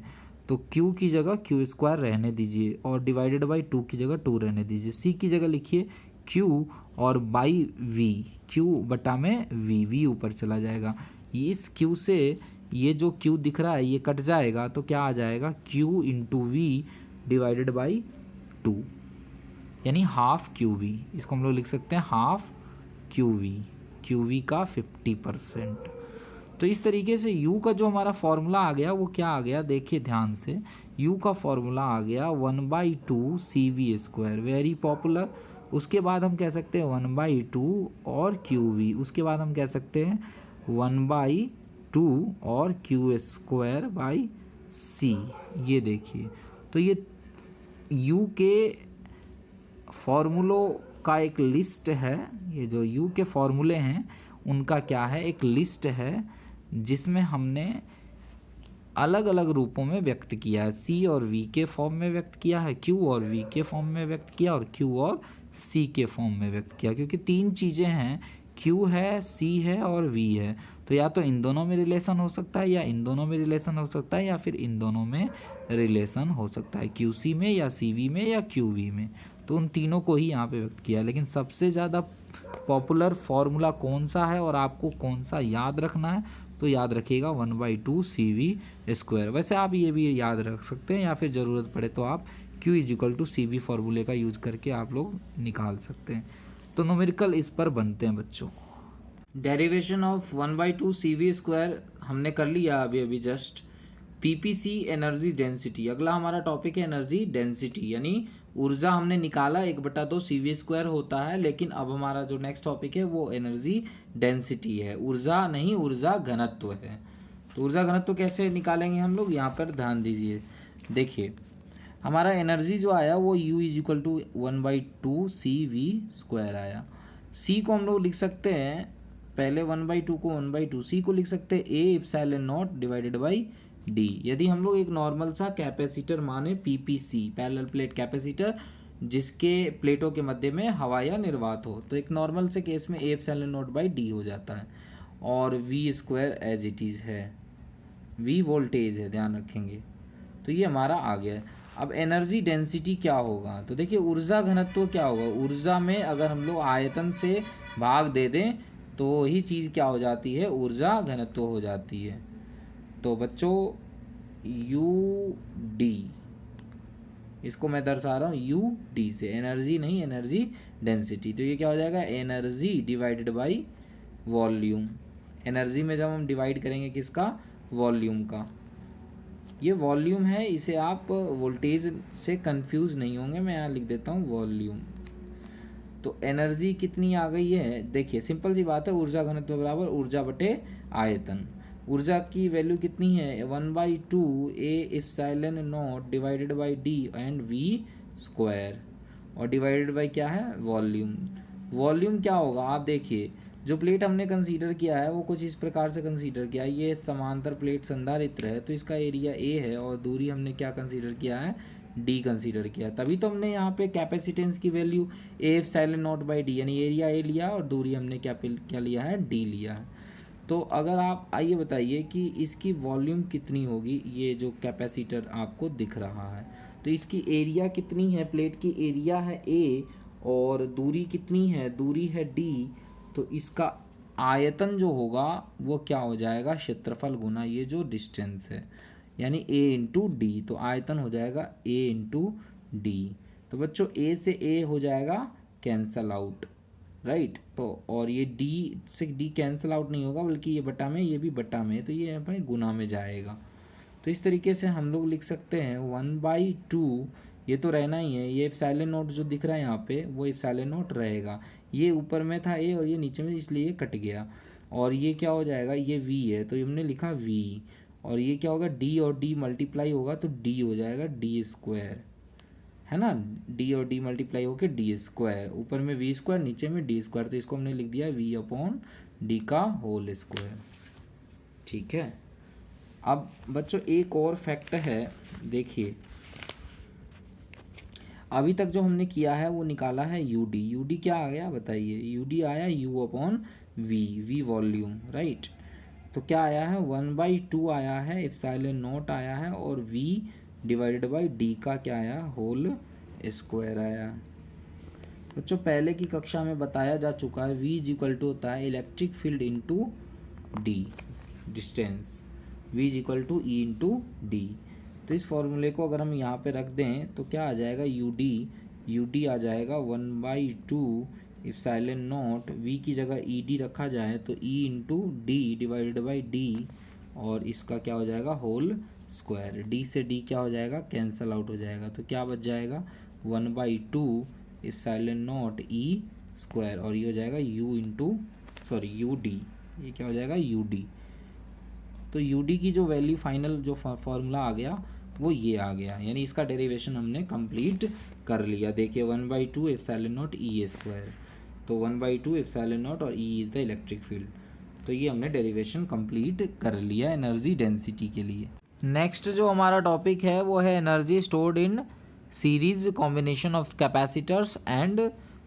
S1: तो Q की जगह Q² रहने दीजिए और डिवाइडेड बाई 2 की जगह 2 रहने दीजिए। C की जगह लिखिए Q और बाई V, Q बटा में V ऊपर चला जाएगा। इस Q से ये जो Q दिख रहा है ये कट जाएगा, तो क्या आ जाएगा Q into V divided by 2 यानी हाफ QV। इसको हम लोग लिख सकते हैं हाफ QV का 50%। तो इस तरीके से U का जो हमारा फॉर्मूला आ गया वो क्या आ गया, देखिए ध्यान से, U का फॉर्मूला आ गया 1/2 CV², वेरी पॉपुलर। उसके बाद हम कह सकते हैं 1/2 और QV, उसके बाद हम कह सकते हैं 1/2 और Q² बाई C। ये देखिए, तो ये U के फॉर्मूलों का एक लिस्ट है। ये जो U के फॉर्मूले हैं उनका क्या है, एक लिस्ट है जिसमें हमने अलग अलग रूपों में व्यक्त किया है। C और V के फॉर्म में व्यक्त किया है, Q और V के फॉर्म में व्यक्त किया, और Q और C के फॉर्म में व्यक्त किया। क्योंकि तीन चीज़ें हैं, Q है, C है और V है, तो या तो इन दोनों में रिलेशन हो सकता है, या इन दोनों में रिलेशन हो सकता है, या फिर इन दोनों में रिलेशन हो सकता है, QC में या CV में या QV में। तो उन तीनों को ही यहाँ पे व्यक्त किया। लेकिन सबसे ज़्यादा पॉपुलर फॉर्मूला कौन सा है और आपको कौन सा याद रखना है, तो याद रखिएगा 1/2 CV²। वैसे आप ये भी याद रख सकते हैं, या फिर ज़रूरत पड़े तो आप Q is equal to CV फॉर्मूले का यूज करके आप लोग निकाल सकते हैं। तो न्यूमेरिकल इस पर बनते हैं बच्चों। डेरिवेशन ऑफ 1/2 CV² हमने कर लिया अभी जस्ट। PPC एनर्जी डेंसिटी, अगला हमारा टॉपिक है एनर्जी डेंसिटी, यानी ऊर्जा हमने निकाला 1/2 CV² होता है, लेकिन अब हमारा जो नेक्स्ट टॉपिक है वो एनर्जी डेंसिटी है, ऊर्जा नहीं, ऊर्जा घनत्व है। तो ऊर्जा घनत्व कैसे निकालेंगे हम लोग, यहाँ पर ध्यान दीजिए। देखिए हमारा एनर्जी जो आया वो U is equal to 1/2 CV² आया। C को हम लोग लिख सकते हैं, पहले 1/2 को 1/2 C को लिख सकते हैं A/0 डिवाइडेड बाई D। यदि हम लोग एक नॉर्मल सा कैपेसिटर माने PPC, पैरेलल प्लेट कैपेसिटर, जिसके प्लेटों के मध्य में हवा या निर्वात हो, तो एक नॉर्मल से केस में A/0 बाई D हो जाता है, और V² एज इट इज़ है, V वोल्टेज है, ध्यान रखेंगे। तो ये हमारा आ गया। अब एनर्जी डेंसिटी क्या होगा, तो देखिए ऊर्जा घनत्व क्या होगा, ऊर्जा में अगर हम लोग आयतन से भाग दे दें तो वही चीज़ क्या हो जाती है, ऊर्जा घनत्व हो जाती है। तो बच्चों UD, इसको मैं दर्शा रहा हूँ UD से, एनर्जी नहीं, एनर्जी डेंसिटी। तो ये क्या हो जाएगा, energy divided by volume. Energy में जब हम डिवाइड करेंगे किसका, वॉल्यूम का, ये वॉल्यूम है, इसे आप वोल्टेज से कंफ्यूज नहीं होंगे, मैं यहाँ लिख देता हूँ वॉल्यूम। तो एनर्जी कितनी आ गई है, देखिए सिंपल सी बात है, ऊर्जा घनत्व बराबर ऊर्जा बटे आयतन। ऊर्जा की वैल्यू कितनी है, 1/2 A/0 divided by D and V², और डिवाइडेड बाई क्या है, वॉल्यूम। वॉल्यूम क्या होगा, आप देखिए जो प्लेट हमने कंसीडर किया है वो कुछ इस प्रकार से कंसीडर किया है, ये समांतर प्लेट संधारित्र है, तो इसका एरिया A है, और दूरी हमने क्या कंसीडर किया है, D कंसीडर किया। तभी तो हमने यहाँ पे कैपेसिटेंस की वैल्यू A/0 बाई D, यानी एरिया A लिया और दूरी हमने क्या लिया है, D लिया है। तो अगर आप आइए बताइए कि इसकी वॉल्यूम कितनी होगी, ये जो कैपेसिटर आपको दिख रहा है, तो इसकी एरिया कितनी है, प्लेट की एरिया है A और दूरी कितनी है, दूरी है D, तो इसका आयतन जो होगा वो क्या हो जाएगा, क्षेत्रफल गुना ये जो डिस्टेंस है, यानी A इंटू डी, तो आयतन हो जाएगा A इंटू डी। तो बच्चों A से A हो जाएगा कैंसल आउट, राइट। तो और ये D से D कैंसल आउट नहीं होगा, बल्कि ये बटा में, ये भी बटा में, तो ये अपने गुना में जाएगा। तो इस तरीके से हम लोग लिख सकते हैं 1/2, ये तो रहना ही है, ये एप्सिलॉन नॉट जो दिख रहा है यहाँ पे वो एप्सिलॉन नॉट रहेगा। ये ऊपर में था A और ये नीचे में, इसलिए ये कट गया। और ये क्या हो जाएगा, ये V है तो हमने लिखा V, और ये क्या होगा, D और D मल्टीप्लाई होगा तो D हो जाएगा D स्क्वायर, है ना। D और D मल्टीप्लाई होके D स्क्वायर, ऊपर में V स्क्वायर नीचे में D स्क्वायर, तो इसको हमने लिख दिया V/D का होल स्क्वायर। ठीक है। अब बच्चों एक और फैक्ट है, देखिए अभी तक जो हमने किया है वो निकाला है UD। UD क्या आ गया बताइए, UD आया U/V, V वॉल्यूम, राइट। तो क्या आया है 1/2 आया है, एप्सिलॉन नॉट आया है, और V डिवाइडेड बाई D का क्या आया, होल स्क्वायर आया। बच्चों पहले की कक्षा में बताया जा चुका है V इज इक्वल टू होता है electric field into D distance, V is equal to E into D। तो इस फॉर्मूले को अगर हम यहाँ पे रख दें तो क्या आ जाएगा, UD आ जाएगा 1/2 एप्सिलॉन नॉट, V की जगह ED रखा जाए तो E into D divided by D, और इसका क्या हो जाएगा, होल स्क्वायर। D से D क्या हो जाएगा, कैंसल आउट हो जाएगा, तो क्या बच जाएगा 1/2 एप्सिलॉन नॉट E स्क्वायर, और ये हो जाएगा UD, ये क्या हो जाएगा UD। तो UD की जो वैल्यू फाइनल जो फॉर्मूला आ गया वो ये आ गया, यानी इसका डेरिवेशन हमने कंप्लीट कर लिया। देखिए 1/2 एप्सिलॉन नॉट E स्क्वायर, तो 1/2 एप्सिलॉन नॉट और E is the electric field. तो ये हमने डेरिवेशन कंप्लीट कर लिया एनर्जी डेंसिटी के लिए। नेक्स्ट जो हमारा टॉपिक है वो है energy stored in series combination of capacitors and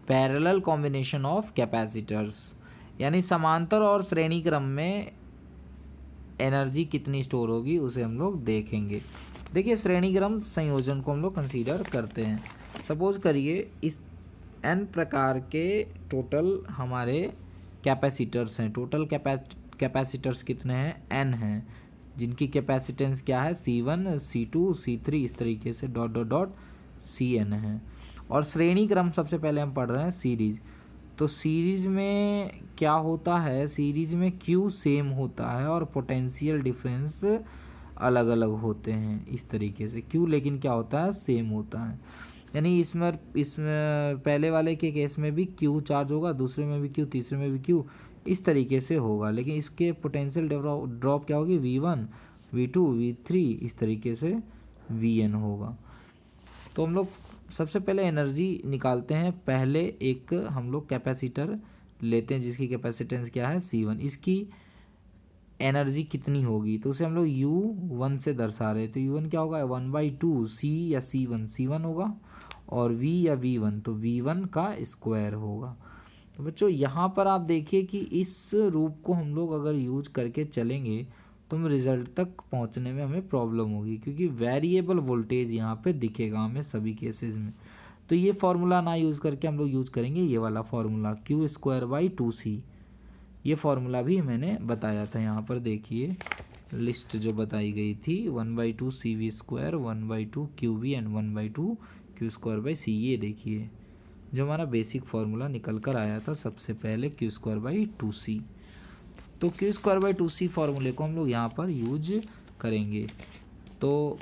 S1: parallel combination of capacitors, यानी समांतर और श्रेणी क्रम में एनर्जी कितनी स्टोर होगी उसे हम लोग देखेंगे। देखिए श्रेणी क्रम संयोजन को हम लोग कंसीडर करते हैं। सपोज करिए इस n प्रकार के टोटल हमारे कैपेसिटर्स हैं, टोटल कैपेसिटर्स कितने हैं, n हैं, जिनकी कैपेसिटेंस क्या है C1 C2 C3 इस तरीके से डॉट डॉट डॉट Cn है। और श्रेणी क्रम सबसे पहले हम पढ़ रहे हैं सीरीज। तो सीरीज में क्या होता है, सीरीज में Q सेम होता है और पोटेंशियल डिफरेंस अलग अलग होते हैं इस तरीके से, Q लेकिन क्या होता है, सेम होता है। यानी इसमें पहले वाले के केस में भी Q चार्ज होगा, दूसरे में भी Q, तीसरे में भी Q, इस तरीके से होगा, लेकिन इसके पोटेंशियल ड्रॉप क्या होगी, V1 V2 V3 इस तरीके से Vn होगा। तो हम लोग सबसे पहले एनर्जी निकालते हैं। पहले एक हम लोग कैपेसिटर लेते हैं जिसकी कैपेसिटेंस क्या है C1, इसकी एनर्जी कितनी होगी तो उसे हम लोग U1 से दर्शा रहे, तो U1 क्या होगा 1/2 C या C1 होगा, और V या V1 तो V1 का स्क्वायर होगा। तो बच्चों यहाँ पर आप देखिए कि इस रूप को हम लोग अगर यूज करके चलेंगे तो हम रिजल्ट तक पहुँचने में हमें प्रॉब्लम होगी, क्योंकि वेरिएबल वोल्टेज यहाँ पे दिखेगा हमें सभी केसेस में। तो ये फार्मूला ना यूज़ करके हम लोग यूज़ करेंगे ये वाला फार्मूला Q²/2C। ये फार्मूला भी मैंने बताया था, यहाँ पर देखिए लिस्ट जो बताई गई थी 1/2 CV², 1/2 QV एंड 1/2 Q²/C। ये देखिए जो हमारा बेसिक फार्मूला निकल कर आया था सबसे पहले Q²/2C। तो Q²/2C फार्मूले को हम लोग यहाँ पर यूज करेंगे। तो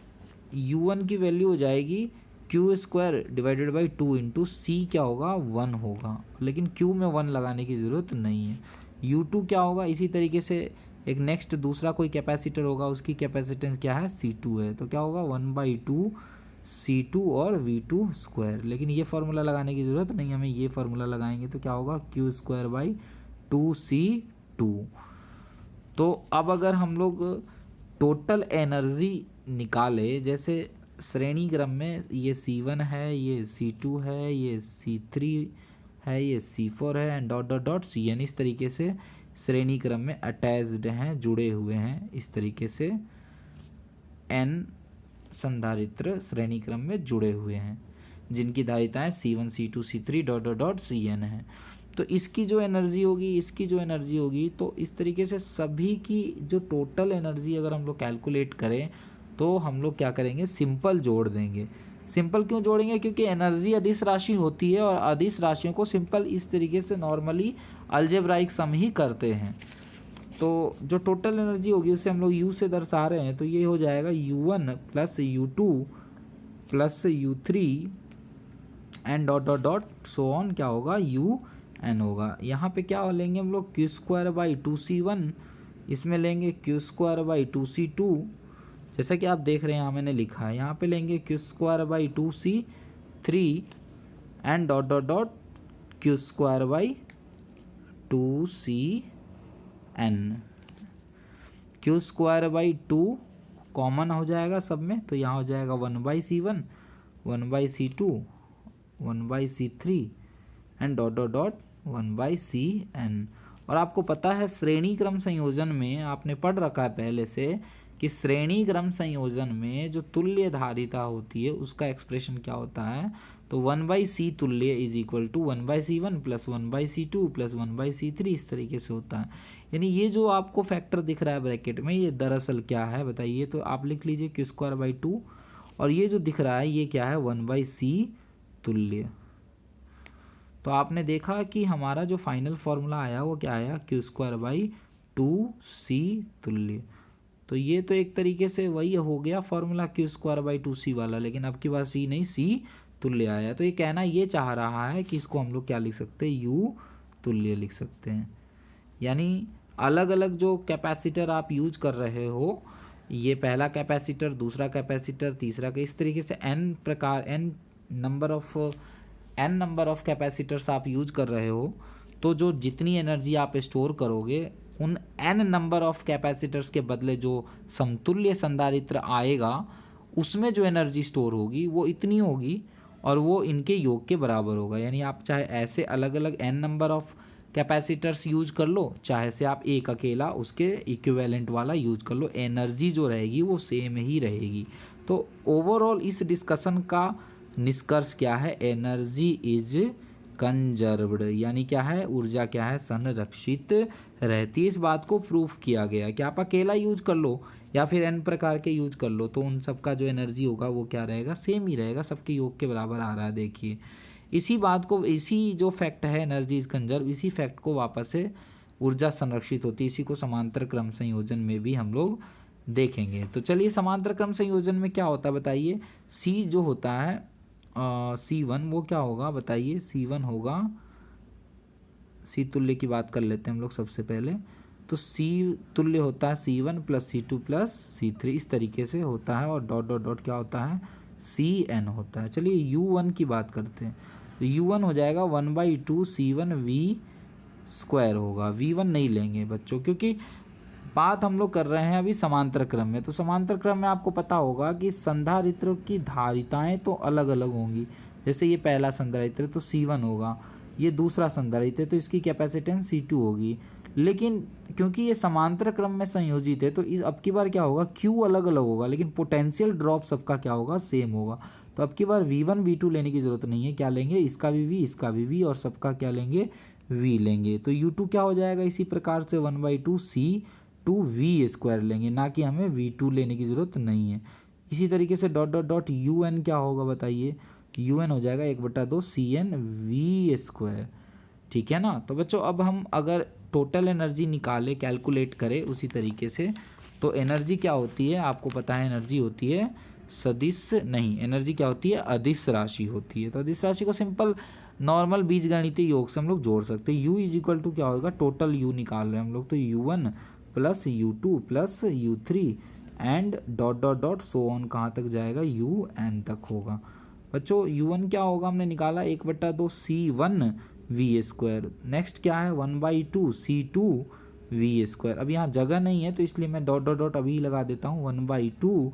S1: U1 की वैल्यू हो जाएगी Q² divided by 2 into C क्या होगा 1 होगा, लेकिन Q में 1 लगाने की ज़रूरत नहीं है। U2 क्या होगा, इसी तरीके से एक नेक्स्ट दूसरा कोई कैपेसिटर होगा, उसकी कैपेसिटेंस क्या है C2 है, तो क्या होगा 1/2 C2 और V2², लेकिन ये फार्मूला लगाने की ज़रूरत नहीं, हमें ये फार्मूला लगाएंगे तो क्या होगा Q²/2C2। तो अब अगर हम लोग टोटल एनर्जी निकाले, जैसे श्रेणी क्रम में ये C1 है, ये C2 है, ये C3 है, ये C4 है and dot dot dot Cn, इस तरीके से श्रेणी क्रम में अटैच्ड हैं, जुड़े हुए हैं, इस तरीके से n संधारित्र श्रेणी क्रम में जुड़े हुए हैं जिनकी धारिताएं C1 C2 C3 dot dot dot Cn है। तो इसकी जो एनर्जी होगी, इसकी जो एनर्जी होगी, तो इस तरीके से सभी की जो टोटल एनर्जी अगर हम लोग कैलकुलेट करें तो हम लोग क्या करेंगे, सिंपल जोड़ देंगे। सिंपल क्यों जोड़ेंगे, क्योंकि एनर्जी अदिश राशि होती है और अदिश राशियों को सिंपल इस तरीके से नॉर्मली अलजेब्राइक सम ही करते हैं। तो जो टोटल एनर्जी होगी उसे हम लोग U से दर्शा रहे हैं, तो ये हो जाएगा U1 plus U2 plus U3 and dot dot dot so on क्या होगा, UN होगा। यहाँ पे क्या लेंगे हम लोग, Q²/2C1, इसमें लेंगे Q²/2C2, जैसा कि आप देख रहे हैं यहाँ मैंने लिखा है। यहाँ पे लेंगे Q²/2C3 and dot dot dot Q²/2CN। Q²/2 common हो जाएगा सब में, तो यहाँ हो जाएगा 1/C1, 1/C2, 1/C3 and dot dot dot 1/CN। और आपको पता है श्रेणी क्रम संयोजन में आपने पढ़ रखा है पहले से कि श्रेणी क्रम संयोजन में जो तुल्य धारिता होती है उसका एक्सप्रेशन क्या होता है, तो 1/C तुल्य is equal to 1/C1 plus 1/C2 plus 1/C3, इस तरीके से होता है। यानी ये जो आपको फैक्टर दिख रहा है ब्रैकेट में, ये दरअसल क्या है बताइए, तो आप लिख लीजिए Q²/2, और ये जो दिख रहा है ये क्या है, 1/C तुल्य। तो आपने देखा कि हमारा जो फाइनल फॉर्मूला आया वो क्या आया, Q²/2C तुल्य। तो ये तो एक तरीके से वही हो गया फॉर्मूला Q²/2C वाला, लेकिन अब की बार C नहीं, C तुल्य आया। तो ये कहना ये चाह रहा है कि इसको हम लोग क्या लिख सकते हैं, U तुल्य लिख सकते हैं। यानी अलग अलग जो कैपेसिटर आप यूज कर रहे हो, ये पहला कैपेसिटर, दूसरा कैपेसिटर, तीसरा, इस तरीके से n नंबर ऑफ कैपेसिटर्स आप यूज कर रहे हो, तो जो जितनी एनर्जी आप स्टोर करोगे उन n नंबर ऑफ कैपेसिटर्स के बदले जो समतुल्य संधारित्र आएगा उसमें जो एनर्जी स्टोर होगी वो इतनी होगी और वो इनके योग के बराबर होगा। यानी आप चाहे ऐसे अलग अलग n number of capacitors use कर लो, चाहे से आप एक अकेला उसके इक्विवेलेंट वाला यूज कर लो, एनर्जी जो रहेगी वो सेम ही रहेगी। तो ओवरऑल इस डिस्कशन का निष्कर्ष क्या है, एनर्जी इज कंजर्व्ड, यानी क्या है, ऊर्जा क्या है, संरक्षित रहती है। इस बात को प्रूफ किया गया कि आप अकेला यूज कर लो या फिर n प्रकार के यूज कर लो, तो उन सब का जो एनर्जी होगा वो क्या रहेगा, सेम ही रहेगा, सबके योग के बराबर आ रहा है। देखिए इसी बात को, इसी जो फैक्ट है एनर्जी इज कंजर्व, इसी फैक्ट को वापस से ऊर्जा संरक्षित होती है, इसी को समांतर क्रम संयोजन में भी हम लोग देखेंगे। तो चलिए समांतर क्रम संयोजन में क्या होता है बताइए, C जो होता है C1 वो क्या होगा बताइए, C1 होगा, C तुल्य की बात कर लेते हैं हम लोग सबसे पहले। तो C तुल्य होता है C1 plus C2 plus C3, इस तरीके से होता है, और डॉट डॉट डॉट क्या होता है, CN होता है। चलिए U1 की बात करते हैं, तो U1 हो जाएगा 1/2 C1 V² होगा। V1 नहीं लेंगे बच्चों, क्योंकि बात हम लोग कर रहे हैं अभी समांतर क्रम में। तो समांतर क्रम में आपको पता होगा कि संधारित्र की धारिताएं तो अलग अलग होंगी। जैसे ये पहला संधारित्र तो C1 होगा, ये दूसरा संधारित्र तो इसकी कैपेसिटेंस C2 होगी, लेकिन क्योंकि ये समांतर क्रम में संयोजित है तो इस अब की बार क्या होगा, Q अलग अलग होगा, लेकिन पोटेंशियल ड्रॉप सबका क्या होगा, सेम होगा। तो अब की बार V1 V2 लेने की जरूरत नहीं है, क्या लेंगे, इसका भी V, इसका भी V, और सबका क्या लेंगे, V लेंगे। तो U2 क्या हो जाएगा, इसी प्रकार से 1/2 C2V² लेंगे, ना कि हमें V2 लेने की ज़रूरत नहीं है। इसी तरीके से डॉट डॉट डॉट UN क्या होगा बताइए, UN हो जाएगा 1/2 CN V²। ठीक है ना। तो बच्चों अब हम अगर टोटल एनर्जी निकाले, कैलकुलेट करें उसी तरीके से, तो एनर्जी क्या होती है, आपको पता है एनर्जी होती है सदिश, नहीं, एनर्जी क्या होती है, अदिश राशि होती है। तो अदिश राशि को सिंपल नॉर्मल बीजगणितीय योग से हम लोग जोड़ सकते हैं। U इज इक्वल टू क्या होगा, टोटल U निकाल रहे हैं हम लोग, तो U1 plus U2 plus U3 and dot dot dot so on कहाँ तक जाएगा, UN तक होगा। बच्चों U1 क्या होगा, हमने निकाला 1/2 C1 V²। नेक्स्ट क्या है, 1/2 C2 V²। अब यहाँ जगह नहीं है तो इसलिए मैं डॉट डॉट डॉट अभी लगा देता हूँ, 1/2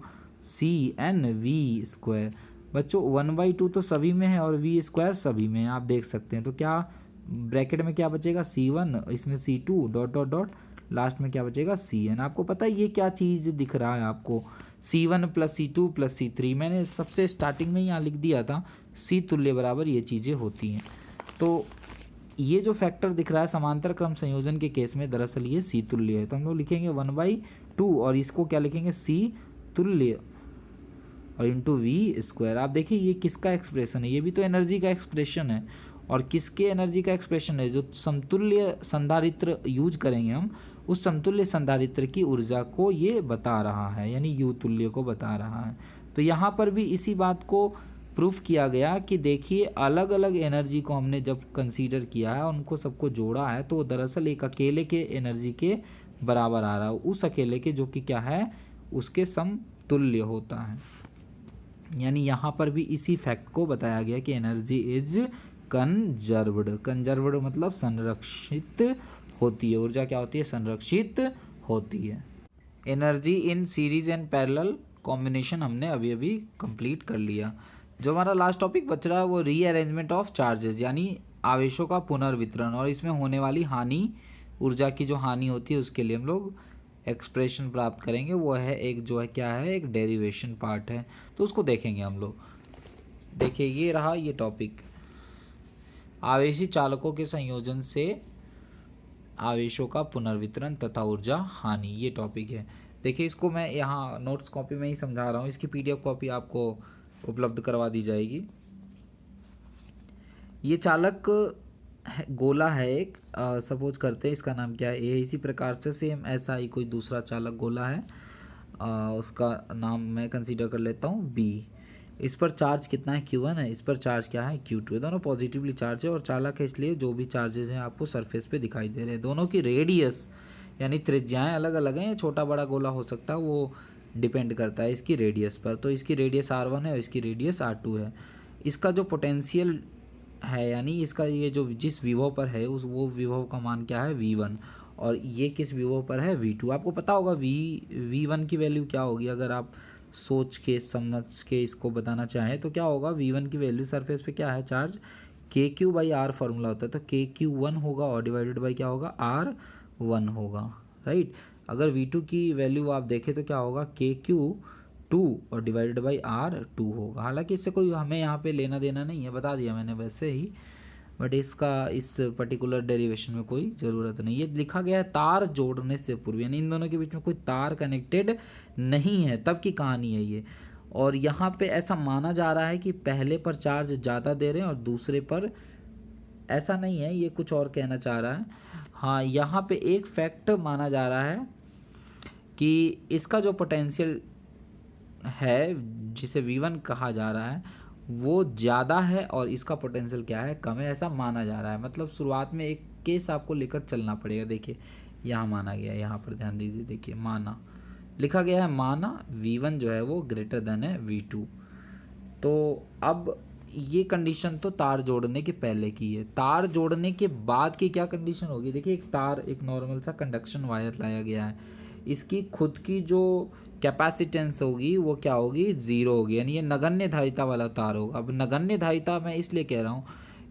S1: CN V²। बच्चों 1/2 तो सभी में है और V² सभी में है, आप देख सकते हैं। तो क्या ब्रैकेट में क्या बचेगा, C1, इसमें C2 dot dot dot, last में क्या बचेगा, CN। आपको पता है ये क्या चीज़ दिख रहा है आपको, C1 plus C2 plus C3, मैंने सबसे स्टार्टिंग में यहाँ लिख दिया था, C तुल्य बराबर ये चीज़ें होती हैं। तो ये जो फैक्टर दिख रहा है समांतर क्रम संयोजन के केस में, दरअसल ये C तुल्य है। तो हम लोग लिखेंगे 1/2 और इसको क्या लिखेंगे, C तुल्य, और इंटू वी स्क्वायर। आप देखिए ये किसका एक्सप्रेशन है, ये भी तो एनर्जी का एक्सप्रेशन है। और किसके एनर्जी का एक्सप्रेशन है, जो समतुल्य संधारित्र यूज करेंगे हम, उस समतुल्य संधारित्र की ऊर्जा को ये बता रहा है, यानी यू तुल्य को बता रहा है। तो यहाँ पर भी इसी बात को प्रूफ किया गया कि देखिए अलग अलग एनर्जी को हमने जब कंसीडर किया है, उनको सबको जोड़ा है, तो दरअसल एक अकेले के एनर्जी के बराबर आ रहा है, उस अकेले के जो कि क्या है, उसके समतुल्य होता है। यानी यहाँ पर भी इसी फैक्ट को बताया गया कि एनर्जी इज कंजर्व्ड। कंजर्व्ड मतलब संरक्षित होती है, ऊर्जा क्या होती है, संरक्षित होती है। Energy in series and parallel combination हमने अभी अभी कंप्लीट कर लिया। जो हमारा लास्ट टॉपिक बच रहा है वो रीअरेंजमेंट ऑफ चार्जेस, यानी आवेशों का पुनर्वितरण, और इसमें होने वाली हानि, ऊर्जा की जो हानि होती है उसके लिए हम लोग एक्सप्रेशन प्राप्त करेंगे। वो है एक जो है क्या है, एक डेरिवेशन पार्ट है, तो उसको देखेंगे हम लोग। देखिए ये रहा ये टॉपिक, आवेशी चालकों के संयोजन से आवेशों का पुनर्वितरण तथा ऊर्जा हानि, ये टॉपिक है। देखिए इसको मैं यहाँ नोट्स कॉपी में ही समझा रहा हूँ, इसकी पीडीएफ कॉपी आपको उपलब्ध करवा दी जाएगी। ये चालक गोला है एक, सपोज करते हैं इसका नाम क्या है, ए। इसी प्रकार से सेम ऐसा ही कोई दूसरा चालक गोला है, उसका नाम मैं कंसीडर कर लेता हूँ बी। इस पर चार्ज कितना है, Q1 है, इस पर चार्ज क्या है, Q2 है। दोनों पॉजिटिवली चार्ज है और चालक है, इसलिए जो भी चार्जेस हैं आपको सरफेस पे दिखाई दे रहे हैं। दोनों की रेडियस यानी त्रिज्याएं अलग अलग हैं, छोटा बड़ा गोला हो सकता है, वो डिपेंड करता है इसकी रेडियस पर। तो इसकी रेडियस R1 है और इसकी रेडियस R2 है। इसका जो पोटेंशियल है, यानी इसका ये जो जिस विभव पर है उस वो विभव का मान क्या है, V1, और ये किस विभव पर है, V2। आपको पता होगा V1 की वैल्यू क्या होगी, अगर आप सोच के समझ के इसको बताना चाहें तो क्या होगा, V1 की वैल्यू सरफेस पे क्या है, चार्ज KQ/R फॉर्मूला होता है, तो KQ1 होगा और डिवाइडेड बाई क्या होगा, R1 होगा, राइट। अगर V2 की वैल्यू आप देखें तो क्या होगा, KQ2 और डिवाइडेड बाई R2 होगा। हालांकि इससे कोई हमें यहाँ पे लेना देना नहीं है, बता दिया मैंने वैसे ही, बट इसका इस पर्टिकुलर डेरिवेशन में कोई ज़रूरत नहीं। ये लिखा गया है तार जोड़ने से पूर्व, यानी इन दोनों के बीच में कोई तार कनेक्टेड नहीं है, तब की कहानी है ये। और यहाँ पे ऐसा माना जा रहा है कि पहले पर चार्ज ज़्यादा दे रहे हैं और दूसरे पर ऐसा नहीं है, ये कुछ और कहना चाह रहा है। हाँ, यहाँ पे एक फैक्ट माना जा रहा है कि इसका जो पोटेंशियल है जिसे V1 कहा जा रहा है वो ज़्यादा है और इसका पोटेंशियल क्या है, कम है, ऐसा माना जा रहा है। मतलब शुरुआत में एक केस आपको लेकर चलना पड़ेगा। देखिए यहाँ माना गया है, यहाँ पर ध्यान दीजिए, देखिए माना लिखा गया है, माना V1 जो है वो ग्रेटर देन है V2। तो अब ये कंडीशन तो तार जोड़ने के पहले की है। तार जोड़ने के बाद की क्या कंडीशन होगी, देखिए एक तार, एक नॉर्मल सा कंडक्शन वायर लाया गया है, इसकी खुद की जो कैपेसिटेंस होगी वो क्या होगी, 0 होगी, यानी ये नगण्य धारिता वाला तार होगा। अब नगण्य धारिता मैं इसलिए कह रहा हूँ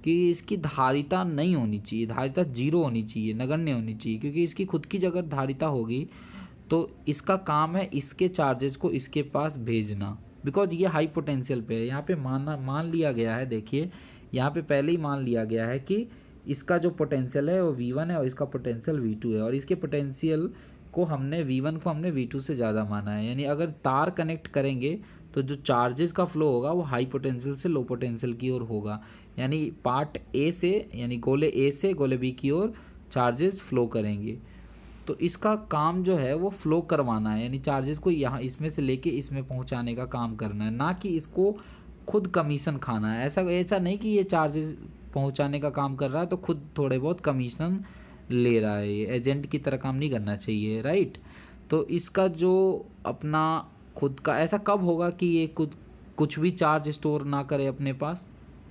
S1: कि इसकी धारिता नहीं होनी चाहिए, धारिता 0 होनी चाहिए, नगण्य होनी चाहिए, क्योंकि इसकी खुद की जगह धारिता होगी तो इसका काम है इसके चार्जेस को इसके पास भेजना, बिकॉज ये हाई पोटेंशियल पे है। यहाँ पे मान लिया गया है, देखिए यहाँ पे पहले ही मान लिया गया है कि इसका जो पोटेंशियल है वो V1 है और इसका पोटेंशियल V2 है, और इसके पोटेंशियल को हमने V1 को हमने V2 से ज़्यादा माना है। यानी अगर तार कनेक्ट करेंगे तो जो चार्जेस का फ्लो होगा वो हाई पोटेंशियल से लो पोटेंशियल की ओर होगा, यानी पार्ट ए से, यानी गोले ए से गोले बी की ओर चार्जेस फ्लो करेंगे। तो इसका काम जो है वो फ्लो करवाना है, यानी चार्जेस को यहाँ इसमें से लेके इसमें पहुँचाने का काम करना है, ना कि इसको खुद कमीशन खाना है। ऐसा नहीं कि ये चार्जेस पहुँचाने का काम कर रहा है तो खुद थोड़े बहुत कमीशन ले रहा है, ये एजेंट की तरह काम नहीं करना चाहिए, राइट। तो इसका जो अपना खुद का, ऐसा कब होगा कि ये कुछ भी चार्ज स्टोर ना करे अपने पास,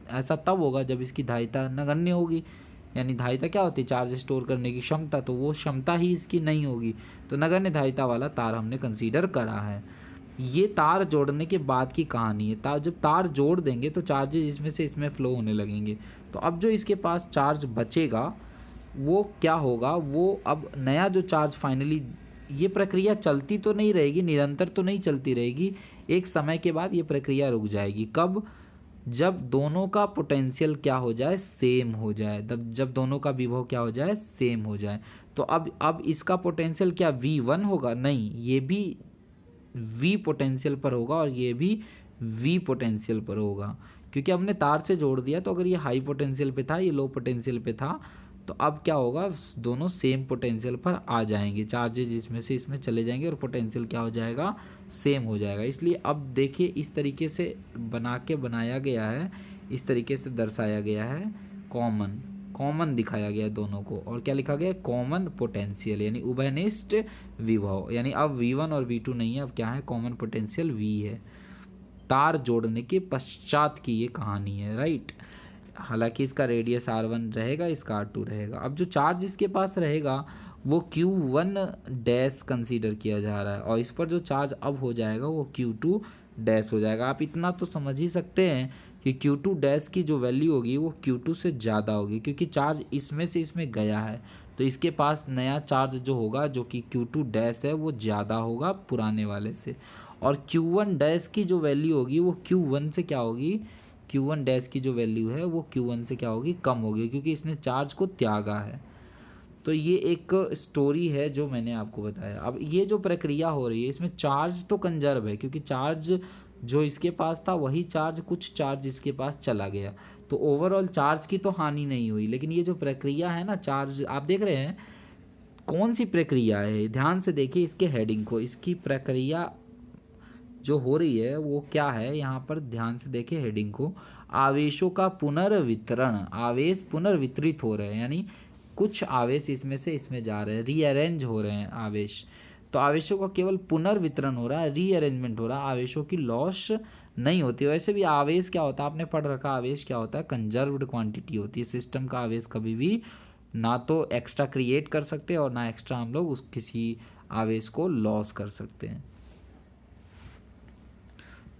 S1: ऐसा तब होगा जब इसकी धारिता नगण्य होगी। यानी धारिता क्या होती है, चार्ज स्टोर करने की क्षमता, तो वो क्षमता ही इसकी नहीं होगी, तो नगण्य धारिता वाला तार हमने कंसीडर करा है। ये तार जोड़ने के बाद की कहानी है। जब तार जोड़ देंगे तो चार्जेस इसमें से इसमें फ्लो होने लगेंगे, तो अब जो इसके पास चार्ज बचेगा वो क्या होगा, वो अब नया जो चार्ज फाइनली, ये प्रक्रिया चलती तो नहीं रहेगी, निरंतर तो नहीं चलती रहेगी, एक समय के बाद ये प्रक्रिया रुक जाएगी। कब, जब दोनों का पोटेंशियल क्या हो जाए, सेम हो जाए, जब दोनों का विभव क्या हो जाए, सेम हो जाए। तो अब इसका पोटेंशियल क्या V1 होगा, नहीं, ये भी V पोटेंशियल पर होगा और ये भी V पोटेंशियल पर होगा, क्योंकि हमने तार से जोड़ दिया। तो अगर ये हाई पोटेंशियल पे था, ये लो पोटेंशियल पे था, तो अब क्या होगा, दोनों सेम पोटेंशियल पर आ जाएंगे, चार्जेज इसमें से इसमें चले जाएंगे और पोटेंशियल क्या हो जाएगा, सेम हो जाएगा। इसलिए अब देखिए इस तरीके से बनाया गया है, इस तरीके से दर्शाया गया है, कॉमन दिखाया गया है दोनों को। और क्या लिखा गया है, कॉमन पोटेंशियल, यानी उभयनिष्ठ विभव, यानी अब V1 और V2 नहीं है, अब क्या है, कॉमन पोटेंशियल V है। तार जोड़ने के पश्चात की ये कहानी है, राइट। हालांकि इसका रेडियस R1 रहेगा, इसका R2 रहेगा। अब जो चार्ज इसके पास रहेगा वो Q1 डैश कंसीडर किया जा रहा है, और इस पर जो चार्ज अब हो जाएगा वो Q2 डैश हो जाएगा। आप इतना तो समझ ही सकते हैं कि Q2 डैश की जो वैल्यू होगी वो Q2 से ज़्यादा होगी, क्योंकि चार्ज इसमें से इसमें गया है, तो इसके पास नया चार्ज जो होगा जो कि Q2 डैश है वो ज़्यादा होगा पुराने वाले से। और Q1 डैश की जो वैल्यू होगी वो Q1 से क्या होगी, Q1 डैश की जो वैल्यू है वो Q1 से क्या होगी, कम होगी, क्योंकि इसने चार्ज को त्यागा है। तो ये एक स्टोरी है जो मैंने आपको बताया। अब ये जो प्रक्रिया हो रही है इसमें चार्ज तो कंजर्व है, क्योंकि चार्ज जो इसके पास था वही चार्ज, कुछ चार्ज इसके पास चला गया, तो ओवरऑल चार्ज की तो हानि नहीं हुई। लेकिन ये जो प्रक्रिया है ना, चार्ज आप देख रहे हैं कौन सी प्रक्रिया है, ध्यान से देखिए इसके हेडिंग को, इसकी प्रक्रिया जो हो रही है वो क्या है, यहाँ पर ध्यान से देखिए हेडिंग को, आवेशों का पुनर्वितरण, आवेश पुनर्वितरित हो रहे हैं, यानी कुछ आवेश इसमें से इसमें जा रहे हैं, रीअरेंज हो रहे हैं आवेश। तो आवेशों का केवल पुनर्वितरण हो रहा है, रीअरेंजमेंट हो रहा है, आवेशों की लॉस नहीं होती। वैसे भी आवेश क्या होता है, आपने पढ़ रखा, आवेश क्या होता है, कंजर्व्ड क्वांटिटी होती है। सिस्टम का आवेश कभी भी ना तो एक्स्ट्रा क्रिएट कर सकते हैं और ना एक्स्ट्रा हम लोग उस किसी आवेश को लॉस कर सकते हैं।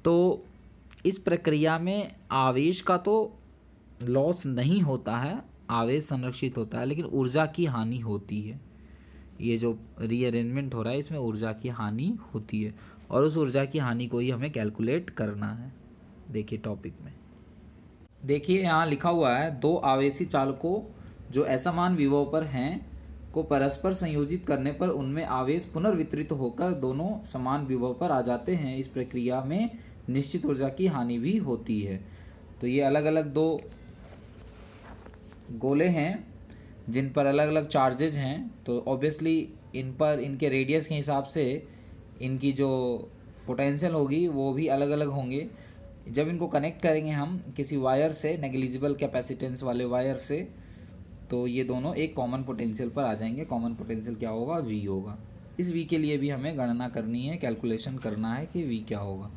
S1: तो इस प्रक्रिया में आवेश का तो लॉस नहीं होता है, आवेश संरक्षित होता है, लेकिन ऊर्जा की हानि होती है। ये जो रीअरेंजमेंट हो रहा है इसमें ऊर्जा की हानि होती है, और उस ऊर्जा की हानि को ही हमें कैलकुलेट करना है। देखिए टॉपिक में देखिए यहाँ लिखा हुआ है, दो आवेशी चालकों जो असमान विभव पर हैं को परस्पर संयोजित करने पर उनमें आवेश पुनर्वितरित होकर दोनों समान विभव पर आ जाते हैं। इस प्रक्रिया में निश्चित ऊर्जा की हानि भी होती है। तो ये अलग अलग दो गोले हैं जिन पर अलग अलग चार्जेज हैं, तो ऑब्वियसली इन पर इनके रेडियस के हिसाब से इनकी जो पोटेंशियल होगी वो भी अलग अलग होंगे। जब इनको कनेक्ट करेंगे हम किसी वायर से, नेग्लिजिबल कैपेसिटेंस वाले वायर से, तो ये दोनों एक कॉमन पोटेंशियल पर आ जाएंगे। कॉमन पोटेंशियल क्या होगा, V होगा। इस V के लिए भी हमें गणना करनी है, कैलकुलेशन करना है कि V क्या होगा।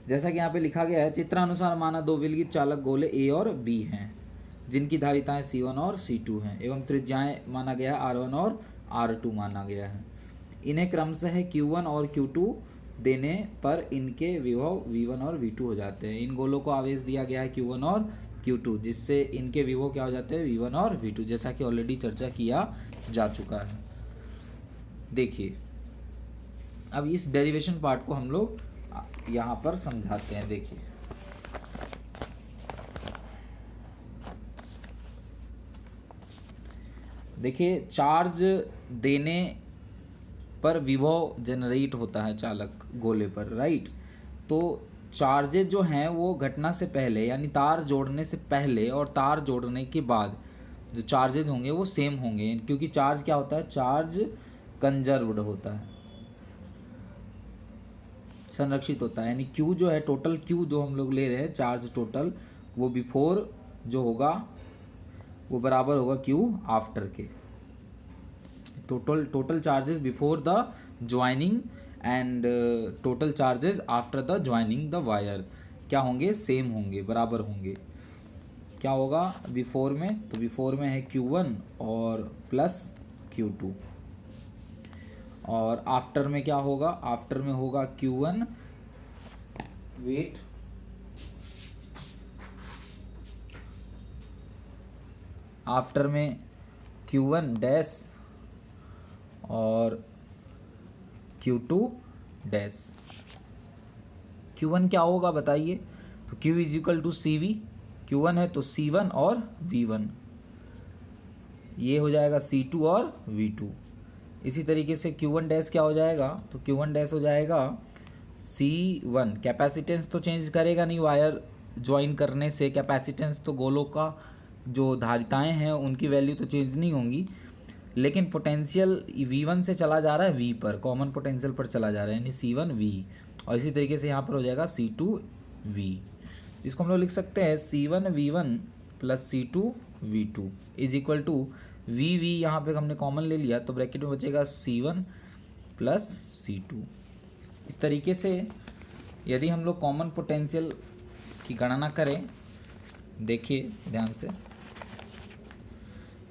S1: जैसा कि यहाँ पे लिखा गया है, चित्रानुसार माना दो विलगित चालक गोले A और B हैं जिनकी धारिताएं C1 और C2 हैं एवं त्रिज्याएं माना गया R1 और R2 माना गया है। इन्हें क्रमशः Q1 और Q2 देने पर इनके विभव V1 और V2 हो जाते हैं। इन गोलों को आवेश दिया गया है Q1 और Q2, जिससे इनके विभव क्या हो जाते हैं, V1 और V2, जैसा कि ऑलरेडी चर्चा किया जा चुका है। देखिए अब इस डेरिवेशन पार्ट को हम लोग यहाँ पर समझाते हैं। देखिए चार्ज देने पर विभव जनरेट होता है चालक गोले पर, राइट। तो चार्जेज जो हैं वो घटना से पहले, यानी तार जोड़ने से पहले और तार जोड़ने के बाद जो चार्जेज होंगे वो सेम होंगे, क्योंकि चार्ज क्या होता है, चार्ज कंजर्व्ड होता है, संरक्षित होता है। यानी Q जो है, टोटल Q जो हम लोग ले रहे हैं चार्ज टोटल, वो बिफोर जो होगा वो बराबर होगा Q आफ्टर के। Total charges before the joining and total charges after the joining the wire क्या होंगे, सेम होंगे, बराबर होंगे। क्या होगा बिफोर में, तो बिफोर में है Q1 और प्लस Q2, और आफ्टर में क्या होगा, आफ्टर में होगा Q1 वेट आफ्टर में Q1 डैश और Q2 डैश। Q1 क्या होगा बताइए, तो Q is equal to CV, Q1 है तो C1 और V1, ये हो जाएगा C2 और V2। इसी तरीके से Q1 डैश क्या हो जाएगा, तो Q1 डैश हो जाएगा C1 कैपेसिटेंस तो चेंज करेगा नहीं वायर ज्वाइन करने से, कैपेसिटेंस तो गोलों का जो धारिताएं हैं उनकी वैल्यू तो चेंज नहीं होंगी, लेकिन पोटेंशियल V1 से चला जा रहा है V पर, कॉमन पोटेंशियल पर चला जा रहा है, यानी C1V। और इसी तरीके से यहाँ पर हो जाएगा C2V। इसको हम लोग लिख सकते हैं C1V1 plus C2V2 is equal to VV, यहाँ पे हमने कॉमन ले लिया तो ब्रैकेट में बचेगा C1 प्लस C2। इस तरीके से यदि हम लोग कॉमन पोटेंशियल की गणना करें, देखिए ध्यान से,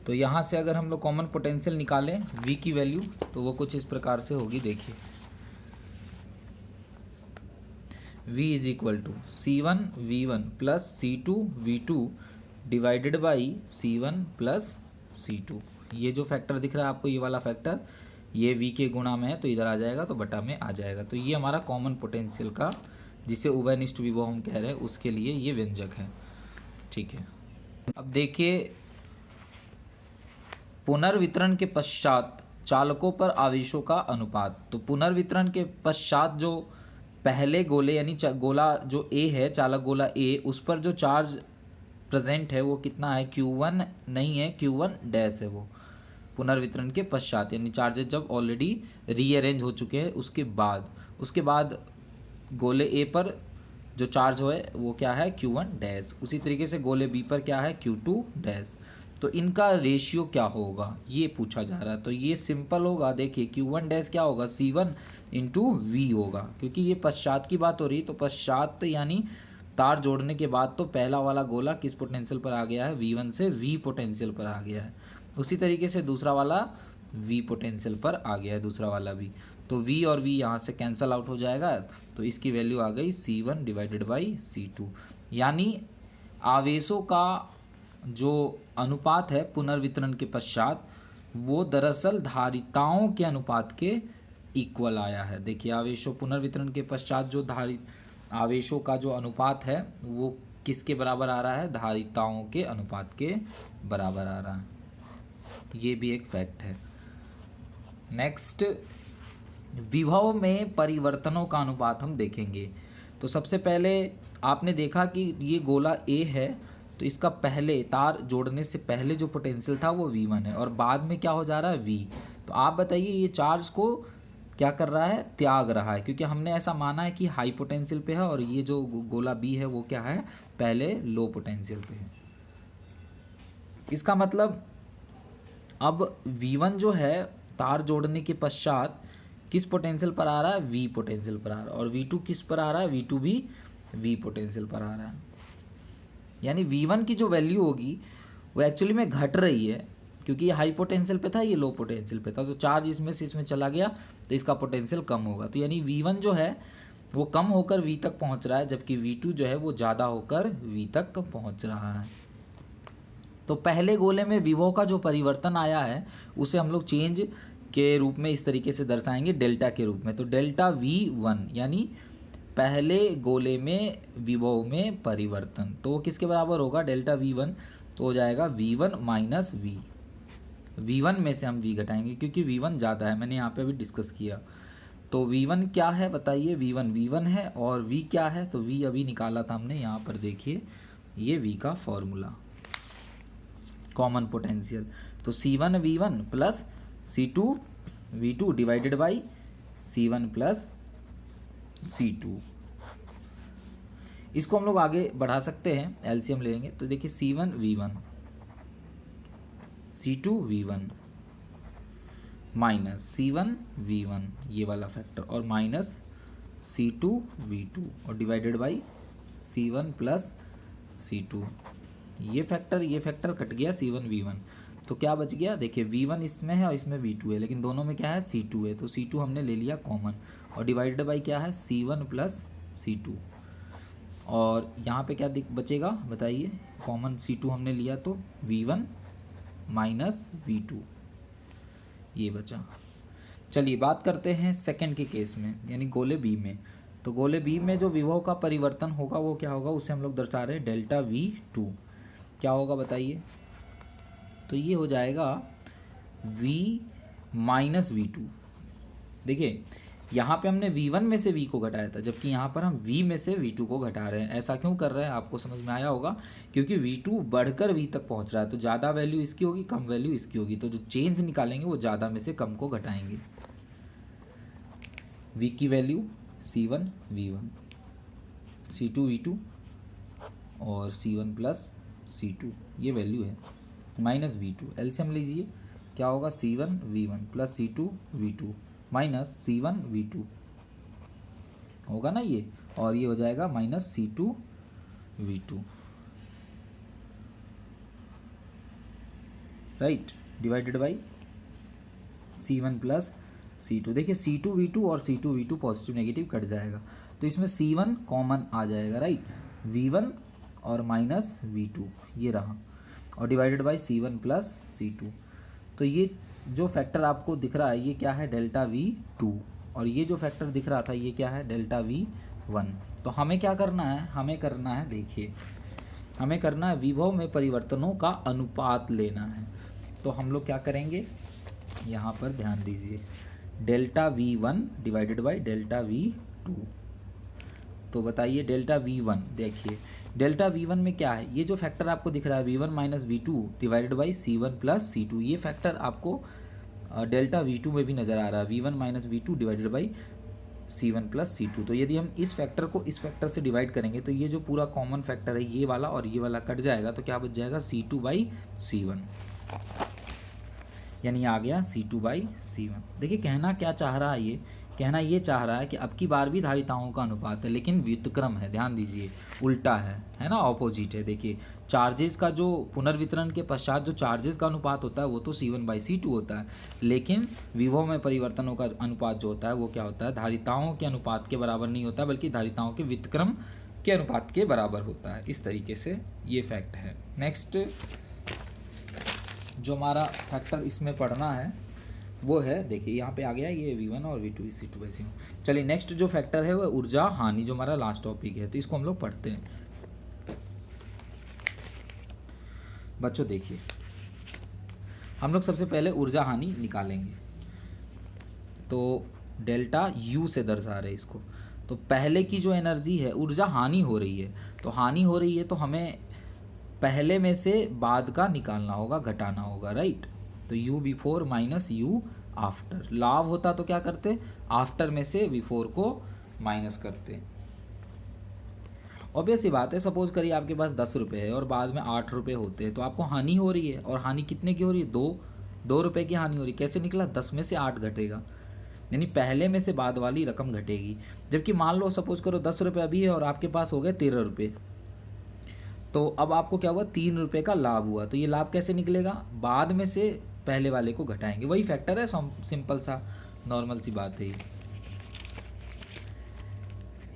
S1: तो यहाँ से अगर हम लोग कॉमन पोटेंशियल निकालें V की वैल्यू तो वो कुछ इस प्रकार से होगी। देखिए V is equal to C1V1 plus C2V2 divided by C1 plus C2। ये जो फैक्टर दिख रहा है आपको, ये वाला फैक्टर, ये V के गुणा में है तो इधर आ जाएगा, तो बटा में आ जाएगा। तो ये हमारा कॉमन पोटेंशियल का, जिसे उभयनिष्ठ विभव हम कह रहे हैं, उसके लिए ये व्यंजक है। ठीक है, अब देखिए पुनर्वितरण के पश्चात चालकों पर आवेशों का अनुपात। तो पुनर्वितरण के पश्चात जो पहले गोले यानी गोला जो A है, चालक गोला A, उस पर जो चार्ज प्रेजेंट है वो कितना है, Q1 नहीं है, Q1 डैश है वो। पुनर्वितरण के पश्चात यानी चार्जेस जब ऑलरेडी रीअरेंज हो चुके हैं उसके बाद गोले A पर जो चार्ज हो है वो क्या है, Q1 डैश। उसी तरीके से गोले B पर क्या है, Q2 डैश। तो इनका रेशियो क्या होगा ये पूछा जा रहा है। तो ये सिंपल होगा, देखिए Q1 डैश क्या होगा, C1 इंटू V होगा, क्योंकि ये पश्चात की बात हो रही। तो पश्चात यानी तार जोड़ने के बाद तो पहला वाला गोला किस पोटेंशियल पर आ गया है, V1 से V पोटेंशियल पर आ गया है। उसी तरीके से दूसरा वाला V पोटेंशियल पर आ गया है, दूसरा वाला भी। तो V और V यहाँ से कैंसल आउट हो जाएगा, तो इसकी वैल्यू आ गई C1 डिवाइडेड बाई C2। यानी आवेशों का जो अनुपात है पुनर्वितरण के पश्चात वो दरअसल धारिताओं के अनुपात के इक्वल आया है। देखिए आवेशों पुनर्वितरण के पश्चात जो आवेशों का जो अनुपात है वो किसके बराबर आ रहा है, धारिताओं के अनुपात के बराबर आ रहा है। ये भी एक फैक्ट है। नेक्स्ट, विभव में परिवर्तनों का अनुपात हम देखेंगे। तो सबसे पहले आपने देखा कि ये गोला A है, तो इसका पहले तार जोड़ने से पहले जो पोटेंशियल था वो V1 है, और बाद में क्या हो जा रहा है, V। तो आप बताइए ये चार्ज को क्या कर रहा है, त्याग रहा है, क्योंकि हमने ऐसा माना है कि हाई पोटेंशियल पे है, और ये जो गोला B है वो क्या है, पहले लो पोटेंशियल पे है। इसका मतलब अब V1 जो है तार जोड़ने के पश्चात किस पोटेंशियल पर आ रहा है, V पोटेंशियल पर आ रहा है, और V2 किस पर आ रहा है, V2 भी V पोटेंशियल पर आ रहा है। यानी V1 की जो वैल्यू होगी वो एक्चुअली में घट रही है, क्योंकि ये हाई पोटेंशियल पे था, ये लो पोटेंशियल पे था। तो चार्ज इसमें से इसमें चला गया तो इसका पोटेंशियल कम होगा। तो यानी V1 जो है वो कम होकर V तक पहुंच रहा है, जबकि V2 जो है वो ज़्यादा होकर V तक पहुंच रहा है। तो पहले गोले में विभव का जो परिवर्तन आया है उसे हम लोग चेंज के रूप में इस तरीके से दर्शाएंगे, डेल्टा के रूप में। तो डेल्टा V1 यानी पहले गोले में विभव में परिवर्तन, तो वो किसके बराबर होगा, डेल्टा V1, तो हो जाएगा V1 माइनस V। V1 में से हम V घटाएंगे क्योंकि V1 ज़्यादा है, मैंने यहाँ पे भी डिस्कस किया। तो V1 क्या है बताइए, V1 है, और V क्या है, तो V अभी निकाला था हमने, यहाँ पर देखिए ये V का फॉर्मूला, कॉमन पोटेंशियल। तो C1 V1 plus C2 V2 divided by C1 plus C2। इसको हम लोग आगे बढ़ा सकते हैं, एलसीएम लेंगे। तो देखिए C1 V1 C2 V1 minus C1 V1 ये वाला फैक्टर, और माइनस C2 V2 और divided by C1 plus C2। ये फैक्टर कट गया C1 V1, तो क्या बच गया, देखिए V1 इसमें है और इसमें V2 है, लेकिन दोनों में क्या है, C2 है। तो C2 हमने ले लिया कॉमन, और डिवाइडेड बाई क्या है, C1 प्लस C2। और यहाँ पे क्या बचेगा बताइए, कॉमन C2 हमने लिया तो V1 माइनस V2 ये बचा। चलिए बात करते हैं सेकंड के केस में, यानी गोले B में। तो गोले B में जो विभव का परिवर्तन होगा वो क्या होगा, उसे हम लोग दर्शा रहे हैं डेल्टा V2। क्या होगा बताइए, तो ये हो जाएगा V माइनस V2। देखिए यहाँ पे हमने V1 में से V को घटाया था, जबकि यहाँ पर हम V में से V2 को घटा रहे हैं। ऐसा क्यों कर रहे हैं आपको समझ में आया होगा, क्योंकि V2 बढ़कर V तक पहुँच रहा है, तो ज़्यादा वैल्यू इसकी होगी, कम वैल्यू इसकी होगी, तो जो चेंज निकालेंगे वो ज़्यादा में से कम को घटाएंगे। V की value C1 V1, C2 V2 और C1 प्लस C2 ये वैल्यू है, माइनस V2। एलसीएम लीजिए, क्या होगा, C1 V1 plus C2 V2 minus C1 V2 होगा ना ये, और ये हो जाएगा minus C2 V2, right, divided by C1 plus C2। देखिए C2 V2 और C2 V2 positive negative cut जाएगा, तो इसमें C1 कॉमन आ जाएगा, राइट, V1 और माइनस V2 ये रहा, और divided by C1 plus C2। तो ये जो फैक्टर आपको दिख रहा है ये क्या है, डेल्टा V2, और ये जो फैक्टर दिख रहा था ये क्या है, डेल्टा V1। तो हमें क्या करना है, हमें करना है, देखिए हमें करना है विभव में परिवर्तनों का अनुपात लेना है। तो हम लोग क्या करेंगे, यहाँ पर ध्यान दीजिए, delta V1 divided by delta V2। तो बताइए डेल्टा V1, देखिए डेल्टा V1 में क्या है, ये जो फैक्टर आपको दिख रहा है V1 minus V2 divided by C1 plus C2, ये फैक्टर आपको डेल्टा V2 में भी नज़र आ रहा है, V1 minus V2 divided by C1 plus C2। तो यदि हम इस फैक्टर को इस फैक्टर से डिवाइड करेंगे तो ये जो पूरा कॉमन फैक्टर है ये वाला और ये वाला कट जाएगा, तो क्या बच जाएगा, C2 बाई C1, यानी आ गया C2 बाई C1। देखिए कहना क्या चाह रहा है, ये कहना ये चाह रहा है कि अब की बार भी धारिताओं का अनुपात है, लेकिन व्युत्क्रम है, ध्यान दीजिए उल्टा है ना, ऑपोजिट है। देखिए चार्जेस का जो पुनर्वितरण के पश्चात जो चार्जेस का अनुपात होता है वो तो C1 बाई C2 होता है, लेकिन विभव में परिवर्तनों का अनुपात जो होता है वो क्या होता है, धारिताओं के अनुपात के बराबर नहीं होता, बल्कि धारिताओं के व्युत्क्रम के अनुपात के बराबर होता है। इस तरीके से ये फैक्ट है। नेक्स्ट जो हमारा फैक्टर इसमें पढ़ना है वो है, देखिए यहाँ पे आ गया ये V1 और V2 C2 वैसे हो। चलिए नेक्स्ट जो फैक्टर है वो ऊर्जा हानि, जो हमारा लास्ट टॉपिक है, तो इसको हम लोग पढ़ते हैं। बच्चों देखिए हम लोग सबसे पहले ऊर्जा हानि निकालेंगे, तो डेल्टा U से दर्शा रहे इसको। तो पहले की जो एनर्जी है, ऊर्जा हानि हो रही है, तो हानि हो रही है तो हमें पहले में से बाद का निकालना होगा, घटाना होगा, राइट। तो U before minus U after, लाभ होता तो क्या करते, आफ्टर में से बिफोर को माइनस करते। ऑब्वियस सी बात है, सपोज करिए आपके पास 10 रुपये है और बाद में 8 रुपये होते हैं, तो आपको हानि हो रही है, और हानि कितने की हो रही है, 2 रुपये की हानि हो रही है। कैसे निकला, 10 में से 8 घटेगा, यानी पहले में से बाद वाली रकम घटेगी। जबकि मान लो सपोज करो 10 रुपये अभी है और आपके पास हो गए 13 रुपये, तो अब आपको क्या हुआ, 3 रुपये का लाभ हुआ। तो ये लाभ कैसे निकलेगा, बाद में से पहले वाले को घटाएंगे, वही फैक्टर है, सिंपल सा नॉर्मल सी बात है।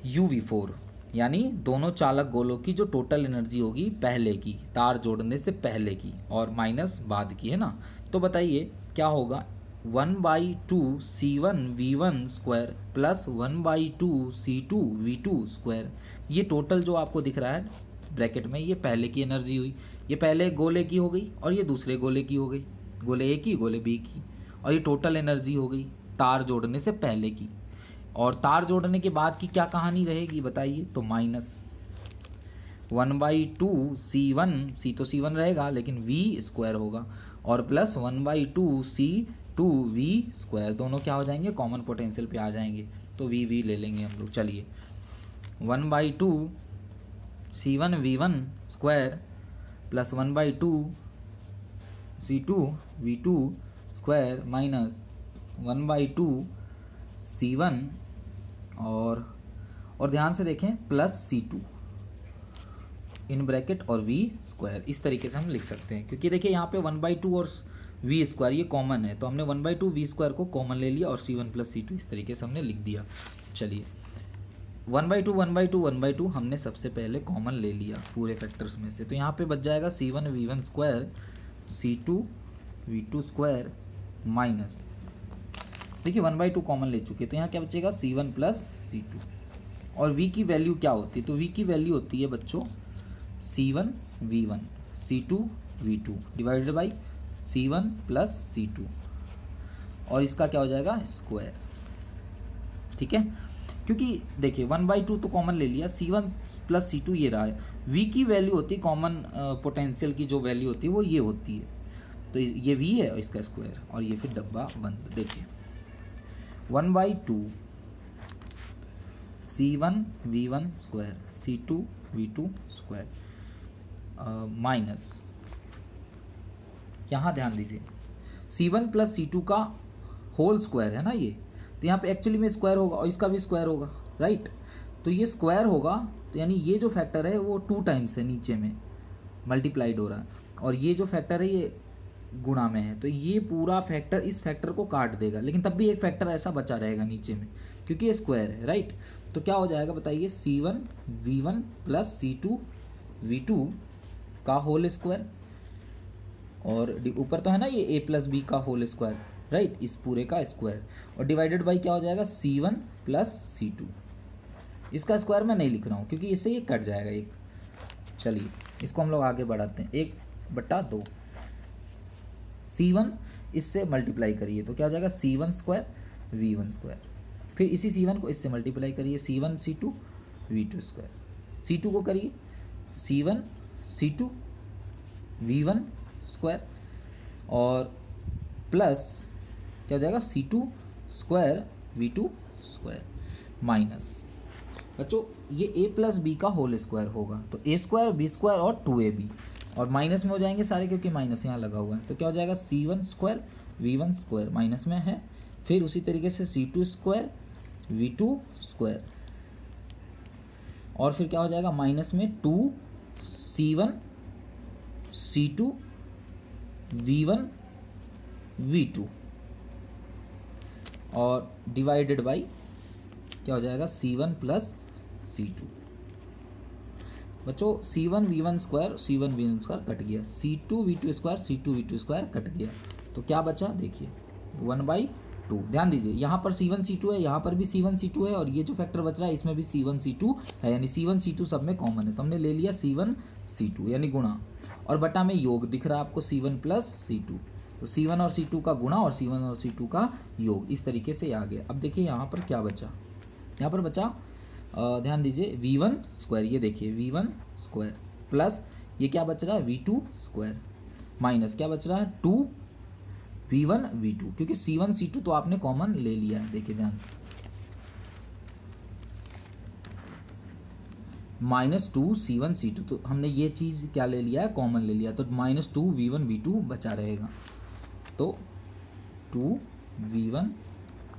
S1: UV4 यानी दोनों चालक गोलों की जो टोटल एनर्जी होगी पहले की, तार जोड़ने से पहले की, और माइनस बाद की, है ना। तो बताइए क्या होगा, 1/2 C1 V1 square plus 1/2 C2 V2 square. ये टोटल जो आपको दिख रहा है ब्रैकेट में, ये पहले की एनर्जी हुई, ये पहले गोले की हो गई और ये दूसरे गोले की हो गई, गोले A की गोले B की, और ये टोटल एनर्जी हो गई तार जोड़ने से पहले की। और तार जोड़ने के बाद की क्या कहानी रहेगी बताइए, तो माइनस 1/2 C1, C तो C1 रहेगा लेकिन V स्क्वायर होगा, और प्लस 1/2 C2 V स्क्वायर, दोनों क्या हो जाएंगे, कॉमन पोटेंशियल पे आ जाएंगे, तो V ले लेंगे हम लोग। चलिए 1/2 C1 V1 square plus 1/2 C2 V2 square minus 1/2 C1 और ध्यान से देखें प्लस C2 इन ब्रैकेट और V स्क्वायर। इस तरीके से हम लिख सकते हैं, क्योंकि देखिए यहाँ पे 1/2 और V स्क्वायर ये कॉमन है, तो हमने 1/2 V स्क्वायर को कॉमन ले लिया और C1 प्लस C2 इस तरीके से हमने लिख दिया। चलिए 1/2 1/2 1/2 हमने सबसे पहले कॉमन ले लिया पूरे फैक्टर्स में से, तो यहाँ पे बच जाएगा C1 V1 square C2 V2 square minus, देखिए 1/2 कॉमन ले चुके, तो यहाँ क्या बचेगा C1 प्लस C2। और V की वैल्यू क्या होती है, तो V की वैल्यू होती है बच्चों C1 V1 C2 V2 divided by C1 plus C2, और इसका क्या हो जाएगा स्क्वायर। ठीक है, क्योंकि देखिए 1/2 तो कॉमन ले लिया, C1 प्लस C2 ये रहा है, V की वैल्यू होती है कॉमन पोटेंशियल की जो वैल्यू होती है वो ये होती है, तो ये V है और इसका स्क्वायर, और ये फिर डब्बा बंद। देखिए 1/2 C1 V1 square C2 V2 square minus, यहाँ ध्यान दीजिए C1 प्लस C2 का होल स्क्वायर है ना ये, तो यहाँ पे एक्चुअली में स्क्वायर होगा और इसका भी स्क्वायर होगा, राइट। तो ये स्क्वायर होगा, तो यानी ये जो फैक्टर है वो 2 टाइम्स है, नीचे में मल्टीप्लाइड हो रहा है, और ये जो फैक्टर है ये गुणा में है, तो ये पूरा फैक्टर इस फैक्टर को काट देगा, लेकिन तब भी एक फैक्टर ऐसा बचा रहेगा नीचे में क्योंकि ये स्क्वायर है, राइट। तो क्या हो जाएगा बताइए, C1 V1 plus C2 V2 का होल स्क्वायर, और ऊपर तो है ना ये a प्लस बी का होल स्क्वायर, राइट, इस पूरे का स्क्वायर, और डिवाइडेड बाई क्या हो जाएगा C1 प्लस C2। इसका स्क्वायर मैं नहीं लिख रहा हूँ क्योंकि इससे ये कट जाएगा एक। चलिए इसको हम लोग आगे बढ़ाते हैं, 1/2 C1 इससे मल्टीप्लाई करिए तो क्या हो जाएगा C1 स्क्वायर V1 स्क्वायर, फिर इसी C1 को इससे मल्टीप्लाई करिए C1 C2 V2 square, C2 को करिए C1 C2 V1 स्क्वायर, और प्लस क्या हो जाएगा C2 square V2 square, minus बच्चों ये a प्लस बी का होल स्क्वायर होगा, तो a स्क्वायर बी स्क्वायर और 2ab, और माइनस में हो जाएंगे सारे क्योंकि माइनस यहाँ लगा हुआ है, तो क्या हो जाएगा C1 square V1 square minus में है, फिर उसी तरीके से C2 स्क्वायर V2 स्क्वायर, और फिर क्या हो जाएगा माइनस में 2C1 C2 V1 V2, और डिवाइडेड बाई क्या हो जाएगा C1 प्लस C2। बच्चों C1 V1 square C1 V1 square cut गया, C2 V2 square C2 V2 square cut गया, तो क्या बचा देखिए 1/2। ध्यान दीजिए यहाँ पर C1 C2 है, यहाँ पर भी C1 C2 है, और ये जो फैक्टर बच रहा है इसमें भी C1 C2 है, यानी C1 C2 सब में कॉमन है, तो हमने ले लिया C1 C2 यानी गुणा, और बटा में योग दिख रहा है आपको C1 प्लस C2, तो C1 और C2 का गुणा और C1 और C2 का योग, इस तरीके से आ गया। अब देखिए यहाँ पर क्या बचा, यहाँ पर बचा ध्यान दीजिए V1 स्क्वायर, ये देखिए V1 स्क्वायर प्लस ये क्या बच रहा है V2 स्क्वायर, माइनस क्या बच रहा है 2 V1 V2, क्योंकि C1 C2 तो आपने कॉमन ले लिया है, देखिए ध्यान से, -2 C1 C2, तो हमने ये चीज़ क्या ले लिया है कॉमन ले लिया, तो -2 V1 V2 बचा रहेगा, तो 2 V1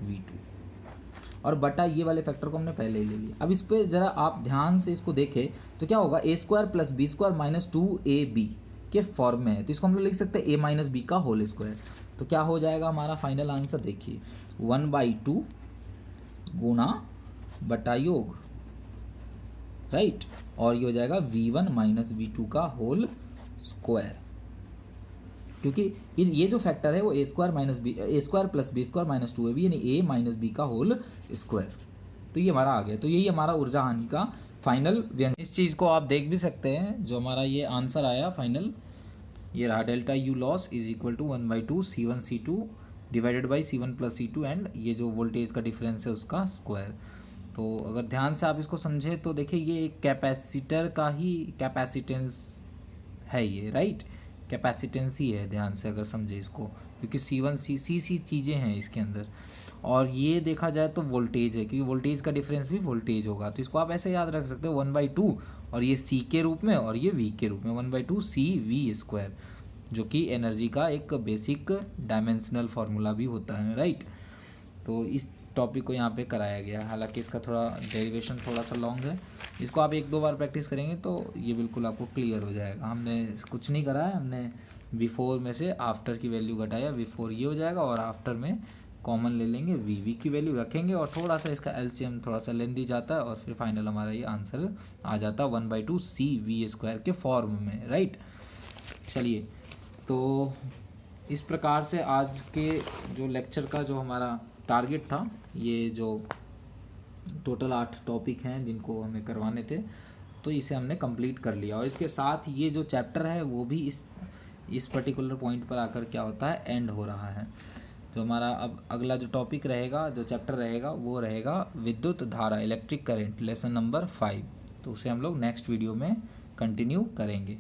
S1: V2, और बटा ये वाले फैक्टर को हमने पहले ही ले लिया। अब इस पे ज़रा आप ध्यान से इसको देखें तो क्या होगा, a square plus b square minus 2ab के फॉर्म में है, तो इसको हम लोग लिख सकते हैं a माइनस बी का होल स्क्वायर, तो क्या हो जाएगा हमारा फाइनल आंसर देखिए 1/2 गुणा बटा योग, राइट, और ये हो जाएगा V1 माइनस V2 का होल स्क्वायर, क्योंकि ये जो फैक्टर है वो a square plus b square minus 2ab यानी a माइनस बी का होल स्क्वायर, तो ये हमारा आ गया। तो यही हमारा ऊर्जा हानि का फाइनल व्यंजक। इस चीज़ को आप देख भी सकते हैं, जो हमारा ये आंसर आया फाइनल, ये रहा delta u loss is equal to 1/2 C1 C2 divided by C1 plus C2 and ये जो वोल्टेज का डिफरेंस है उसका स्क्वायर। तो अगर ध्यान से आप इसको समझे तो देखिए ये एक कैपेसिटर का ही कैपेसिटेंस है ये, राइट, कैपेसिटेंस ही है, ध्यान से अगर समझे इसको, क्योंकि C1 सी चीज़ें हैं इसके अंदर, और ये देखा जाए तो वोल्टेज है, क्योंकि वोल्टेज का डिफरेंस भी वोल्टेज होगा, तो इसको आप ऐसे याद रख सकते हो 1/2, और ये C के रूप में और ये V के रूप में 1/2 CV स्क्वायर, जो कि एनर्जी का एक बेसिक डायमेंशनल फार्मूला भी होता है, राइट। तो इस टॉपिक को यहाँ पे कराया गया, हालांकि इसका थोड़ा डेरिवेशन थोड़ा सा लॉन्ग है, इसको आप 1-2 बार प्रैक्टिस करेंगे तो ये बिल्कुल आपको क्लियर हो जाएगा। हमने कुछ नहीं करा है, हमने बिफोर में से आफ्टर की वैल्यू घटाया, बिफोर ये हो जाएगा और आफ्टर में कॉमन ले लेंगे, वी की वैल्यू रखेंगे, और थोड़ा सा इसका एलसीएम थोड़ा सा लेंदी जाता है, और फिर फाइनल हमारा ये आंसर आ जाता है 1/2 CV स्क्वायर के फॉर्म में, राइट। चलिए, तो इस प्रकार से आज के जो लेक्चर का जो हमारा टारगेट था, ये जो टोटल 8 टॉपिक हैं जिनको हमें करवाने थे, तो इसे हमने कंप्लीट कर लिया, और इसके साथ ये जो चैप्टर है वो भी इस पर्टिकुलर पॉइंट पर आकर क्या होता है एंड हो रहा है। जो हमारा अब अगला जो टॉपिक रहेगा, जो चैप्टर रहेगा, वो रहेगा विद्युत धारा, इलेक्ट्रिक करंट, लेसन नंबर 5। तो उसे हम लोग नेक्स्ट वीडियो में कंटिन्यू करेंगे।